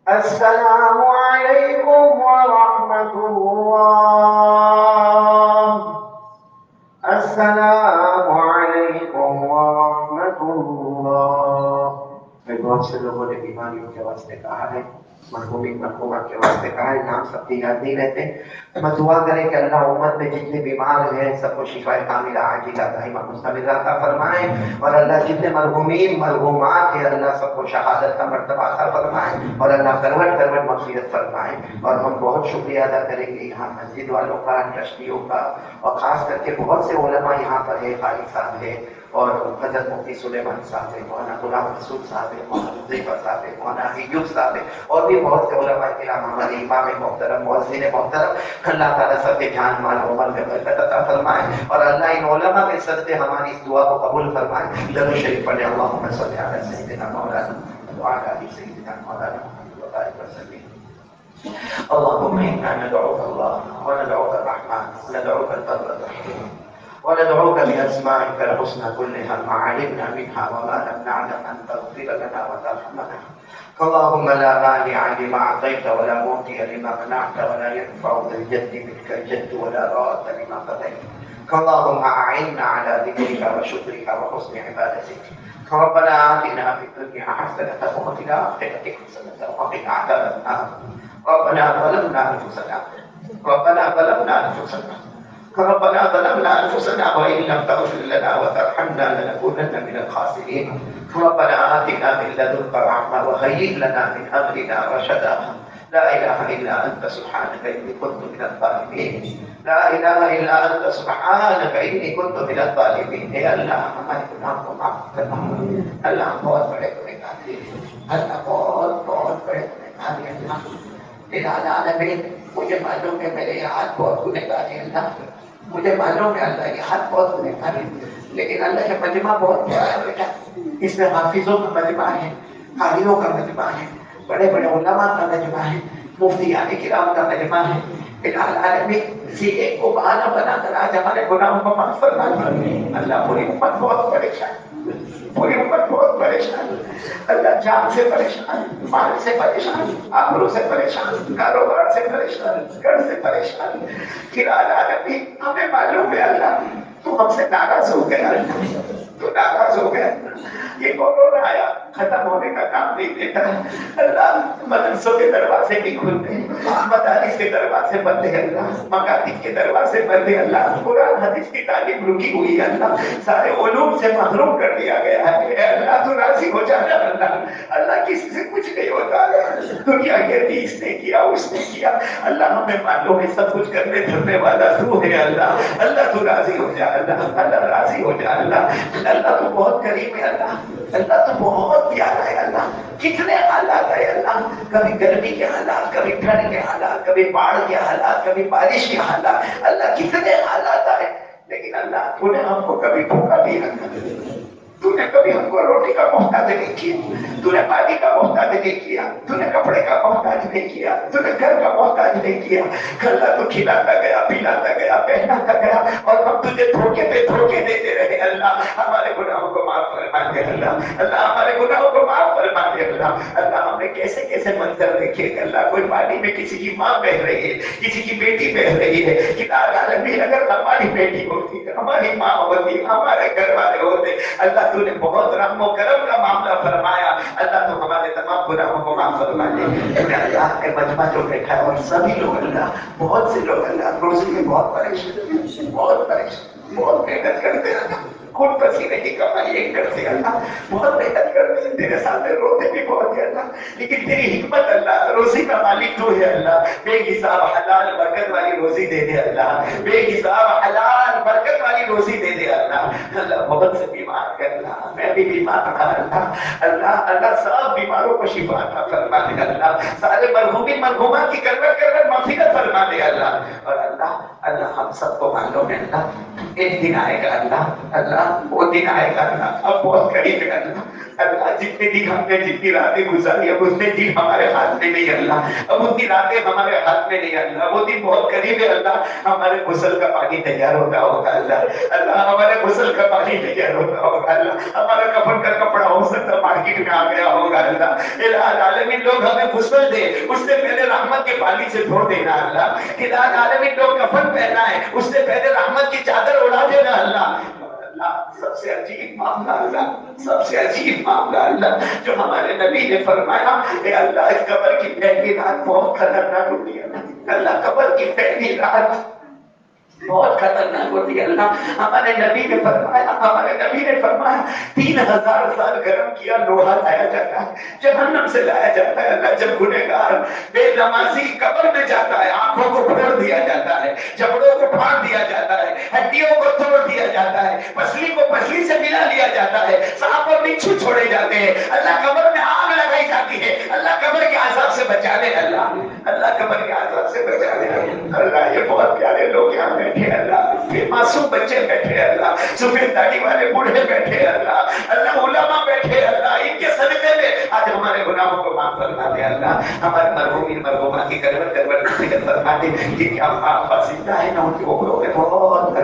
Speaker 2: السلام علیکم ورحمۃ اللہ، السلام علیکم ورحمۃ اللہ۔ میں بہت سے لوگوں نے بیماریوں کے واسطے کہا ہے، مرحومین مرحومات کے واسطے کہا ہے، نام سب کی یاد نہیں رہتے۔ میں دعا کریں کہ اللہ امت میں جتنے بیمار ہیں سب کو شفا کاملہ عاجلہ دائمہ مستمرہ عطا فرمائے، اور اللہ جتنے مرحومین مرحومات ہیں اللہ سب کو شہادت کا مرتبہ عطا فرمائے، اور اللہ کروٹ کروٹ مغفرت فرمائے۔ اور ہم بہت شکریہ ادا کریں گے یہاں مسجد والوں کا، ٹرسٹیوں کا، اور خاص کر کے بہت سے علماء یہاں پر ہے، قاری صاحب ہے، اور حضرت مفتی سلیمان صاحب ہے، مولانا غلام مسعود صاحب ہے، مولانا حذیفہ صاحب ہے، مولانا ایوب صاحب ہے، اور بھی بہت سے علماء کرام، ہمارے امام محترم، مؤذن محترم، اللہ تعالیٰ سب کے جان مال عمر میں برکت عطا فرمائے، اور اللہ ان علماء کے صدقے ہماری اس دعا کو قبول فرمائے۔ درود شریف پڑھیں، اللہم صلی علی سیدنا مولانا وعلی آل سیدنا مولانا محمد وبارک وسلم۔ اللهم انا ندعوك الله وندعوك الرحمن وندعوك البر الرحيم وندعوك بأسمائك الحسنى كلها ما علمنا منها وما لم نعلم أن تغفر لنا وترحمنا. اللهم لا مانع لما أعطيت ولا معطي لما منعت ولا ينفع ذا الجد منك الجد ولا راد لما قضيت. اللهم أعنا على ذكرك وشكرك وحسن عبادتك. ربنا آتنا في الدنيا حسنة وفي الآخرة حسنة وقنا عذاب النار. ربنا ظلمنا أنفسنا ربنا ظلمنا أنفسنا وإن لم تغفر لنا وترحمنا لنكونن من الخاسرين. ربنا آتنا من لدنك رحمة وهيئ لنا من أمرنا رشدا. لا إله إلا أنت سبحانك إني كنت من الظالمين. لا إله إلا أنت سبحانك إني كنت من الظالمين. يا الله ہمارے گناہ کو معاف کرنا، اللہ بہت بڑے گنہگار ہیں، اللہ بہت بڑے گنہگار ہیں۔ اللہ العالمین، مجھے معلوم ہے میرے یہ ہاتھ بہت گنہگار ہیں اللہ، مجھے معلوم ہے اللہ یہ ہاتھ بہت گنہگار ہے، لیکن اللہ کا مجمع بہت بڑا ہے بیٹا، اس میں حافظوں کا مجمع ہے، قاریوں کا مجمع ہے، بڑے بڑے علماء کا مجمع ہے، مفتیان کرام کا مجمع ہے۔ العالمین کسی ایک کو بہانہ بنا کر آج ہمارے گناہوں کو معاف فرما دے۔ اللہ پوری امت بہت پریشان، پوری امت بہت پریشان، اللہ جان سے پریشان، مال سے پریشان، آبرو سے پریشان، کاروبار سے پریشان، گھر سے پریشان۔ العالمین ہمیں معلوم ہے اللہ تو ہم سے ناراض ہو گیا، تو ناراض ہو گیا۔ یہ کورونا آیا، ختم ہونے کا کام نہیں دیتا اللہ، مدرسوں کے دروازے نہیں کھلتے، مدارس کے دروازے بند ہے اللہ، مکاتب کے دروازے بند ہے اللہ، قرآن حدیث کی تعلیم رکی ہوئی ہے اللہ، سارے علوم سے محروم کر دیا گیا ہے۔ اے اللہ تو راضی ہو جانا اللہ، اللہ کسی سے کچھ نہیں ہوتا ہے، دنیا کہتی اس نے کیا اس نے کیا، اللہ ہمیں معلوم ہے سب کچھ کرنے دھرنے والا تو ہے اللہ، اللہ تو راضی ہو جا اللہ، اللہ راضی ہو جا اللہ، اللہ تو بہت کریم ہے اللہ، اللہ تو بہت پیارا ہے اللہ۔ کتنے حالات ہے اللہ، کبھی گرمی کے حالات، کبھی ٹھنڈ کے حالات، کبھی باڑھ کے حالات، کبھی بارش کے حالات، اللہ کتنے حالات آئے، لیکن اللہ تو نے ہم کو کبھی بھوکا نہیں رکھا، تو نے کبھی ہم کو روٹی کا محتاج نہیں کیا، تو نے پانی کا محتاج نہیں کیا، تو نے کپڑے کا محتاج نہیں کیا، تو نے گھر کا محتاج نہیں کیا، اللہ تو کھلاتا گیا، پلاتا گیا، پہناتا گیا، اور ہم تجھے دھوکے پہ دھوکے دیتے رہے اللہ۔ ہمارے گناہوں کو معاف فرما دے اللہ، اللہ ہمارے گناہوں کو معاف فرما دے اللہ، اللہ ہم نے کیسے کیسے منظر دیکھے اللہ، کوئی پانی میں کسی کی ماں بہ رہی ہے، کسی کی بیٹی بہ رہی ہے، کہ العالمین اگر ہماری بیٹی ہوتی، ہماری ماں ہوتی، ہمارے گھر والے ہوتے، اللہ تو نے بہت رحم و کرم کا معاملہ فرمایا، اللہ تو ہمارے تمام گناہوں کو معاف فرما دے۔ اللہ کے مجمع جو بیٹھا ہے اور سبھی لوگ اللہ، بہت سے لوگ اللہ روزی میں بہت پریشان، بہت محنت کرتے ہیں، خون پسینے کی کمائی ایک کرتے اللہ، بہت محنت کرتے ہیں، تیرے سامنے روتے بھی بہت ہے اللہ، لیکن تیری حکمت اللہ، روزی کا مالک تو ہے اللہ، بے حساب حلال برکت والی روزی دے دے اللہ، بے حساب حلال برکت والی روزی دے دے اللہ۔ اللہ بہت سے بیمار ہے اللہ، میں بھی بیمار تھا اللہ، اللہ اللہ سب بیماروں کو شفا عطا فرما دے اللہ، سارے مرحومین مرحومات کی کروٹ کروٹ مغفرت فرما دے اللہ، اور اللہ اللہ ہم سب کو معلوم ہے اللہ ایک دن آئے گا اللہ، اللہ وہ دن آئے گا اللہ، اب بہت قریب ہے اللہ، اللہ جتنے دن ہم نے جتنی راتیں گزاری اب اتنے دن ہمارے ہاتھ میں نہیں اللہ، اب اتنی راتیں ہمارے ہاتھ میں نہیں اللہ، وہ دن بہت قریب ہے اللہ، ہمارے غسل کا پانی تیار ہوتا ہوگا اللہ، اللہ ہمارے غسل کا پانی تیار ہوتا ہوگا اللہ، ہمارا کفن کا کپڑا ہو
Speaker 3: سکتا مارکیٹ میں آ گیا ہوگا اللہ الہ العالمین لوگ ہمیں غسل دے اس سے پہلے رحمت کے پانی سے دھو دینا اللہ الہ العالمین لوگ کفن پہنا ہے اس سے پہلے رحمت کی چادر اڑا دینا اللہ اللہ سب سے عجیب معاملہ اللہ سب سے عجیب معاملہ اللہ جو ہمارے نبی نے فرمایا اے اللہ اس قبر کی پہلی رات بہت خطرناک ہوتی ہے اللہ قبر کی پہلی رات بہت خطرناک ہوتی ہے اللہ ہمارے نبی نے فرمایا 3000 سال گرم کیا لوہا لایا جاتا ہے جہنم سے لایا جاتا ہے اللہ جب گنہگار بے نمازی قبر میں جاتا ہے آنکھوں کو پھوڑ دیا جاتا ہے جبڑوں کو پھاڑ دیا جاتا ہے ہڈیوں کو توڑ دیا جاتا ہے پسلی کو پسلی سے ملا لیا جاتا ہے سانپ اور بچھو چھوڑے جاتے ہیں اللہ قبر میں آگ لگائی جاتی ہے اللہ قبر کے عذاب سے بچا لے اللہ قبر کے عذاب سے بچا لے اللہ یہ بہت پیارے لوگ یہاں بیٹھے اللہ یہ معصوم بچے بیٹھے اللہ سفید داڑھی والے بوڑھے بیٹھے اللہ علماء بیٹھے اللہ ان کے صدقے میں آج ہمارے گناہوں کو معاف فرما دے اللہ ہمارے مرحومین مرحومات کی کربت فرما دے جن کے ابا زندہ ہے نا ان کی عمروں میں بہت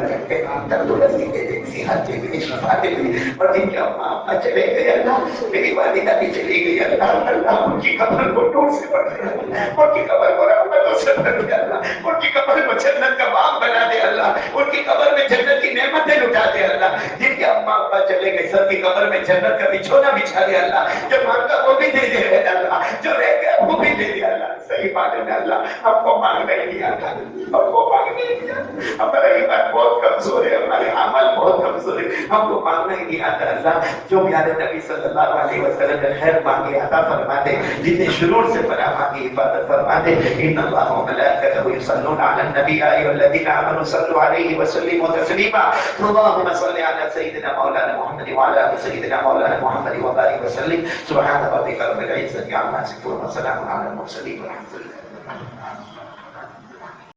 Speaker 3: تندرستی دے دے صحت دے دے شفا دے دے اور جن کے ابا چلے گئے اللہ میری والدہ بھی چلی گئی اللہ ان کی قبر کو نور سے بھر دے ان کی قبر کو رحمتوں سے بھر دے اللہ ان کی قبر کو جنت کا باغ بنا دے اللہ ان کی قبر میں جنت کی نعمتیں لٹا دے اللہ جن کے اماں ابا چلے گئے سب کی قبر میں جنت کا بچھونا بچھا دے اللہ جو مانگا وہ بھی دے دے اللہ جو رہ گیا وہ بھی دے دے اللہ صحیح بات ہے اللہ ہم کو مانگنا ہی نہیں آتا ہم کو مانگنا ہی نہیں آتا ہمارا ایمان بہت کمزور ہے ہمارے عمل بہت کمزور ہے ہم کو مانگنا ہی نہیں آتا اللہ جو پیارے نبی صلی اللہ علیہ وسلم نے خیر مانگے عطا فرما دے جتنے شرور سے پناہ مانگی حفاظت فرما دے ان اللہ و ملائکتہ یصلون علی النبی یا ایھا الذین آمنوا صلوا علیہ وسلموا تسلیما اللهم صل علی سیدنا مولانا محمد وعلى آل سیدنا مولانا محمد وبارک وسلم سبحان ربک رب العزة عما یصفون وسلام علی المرسلین والحمد لله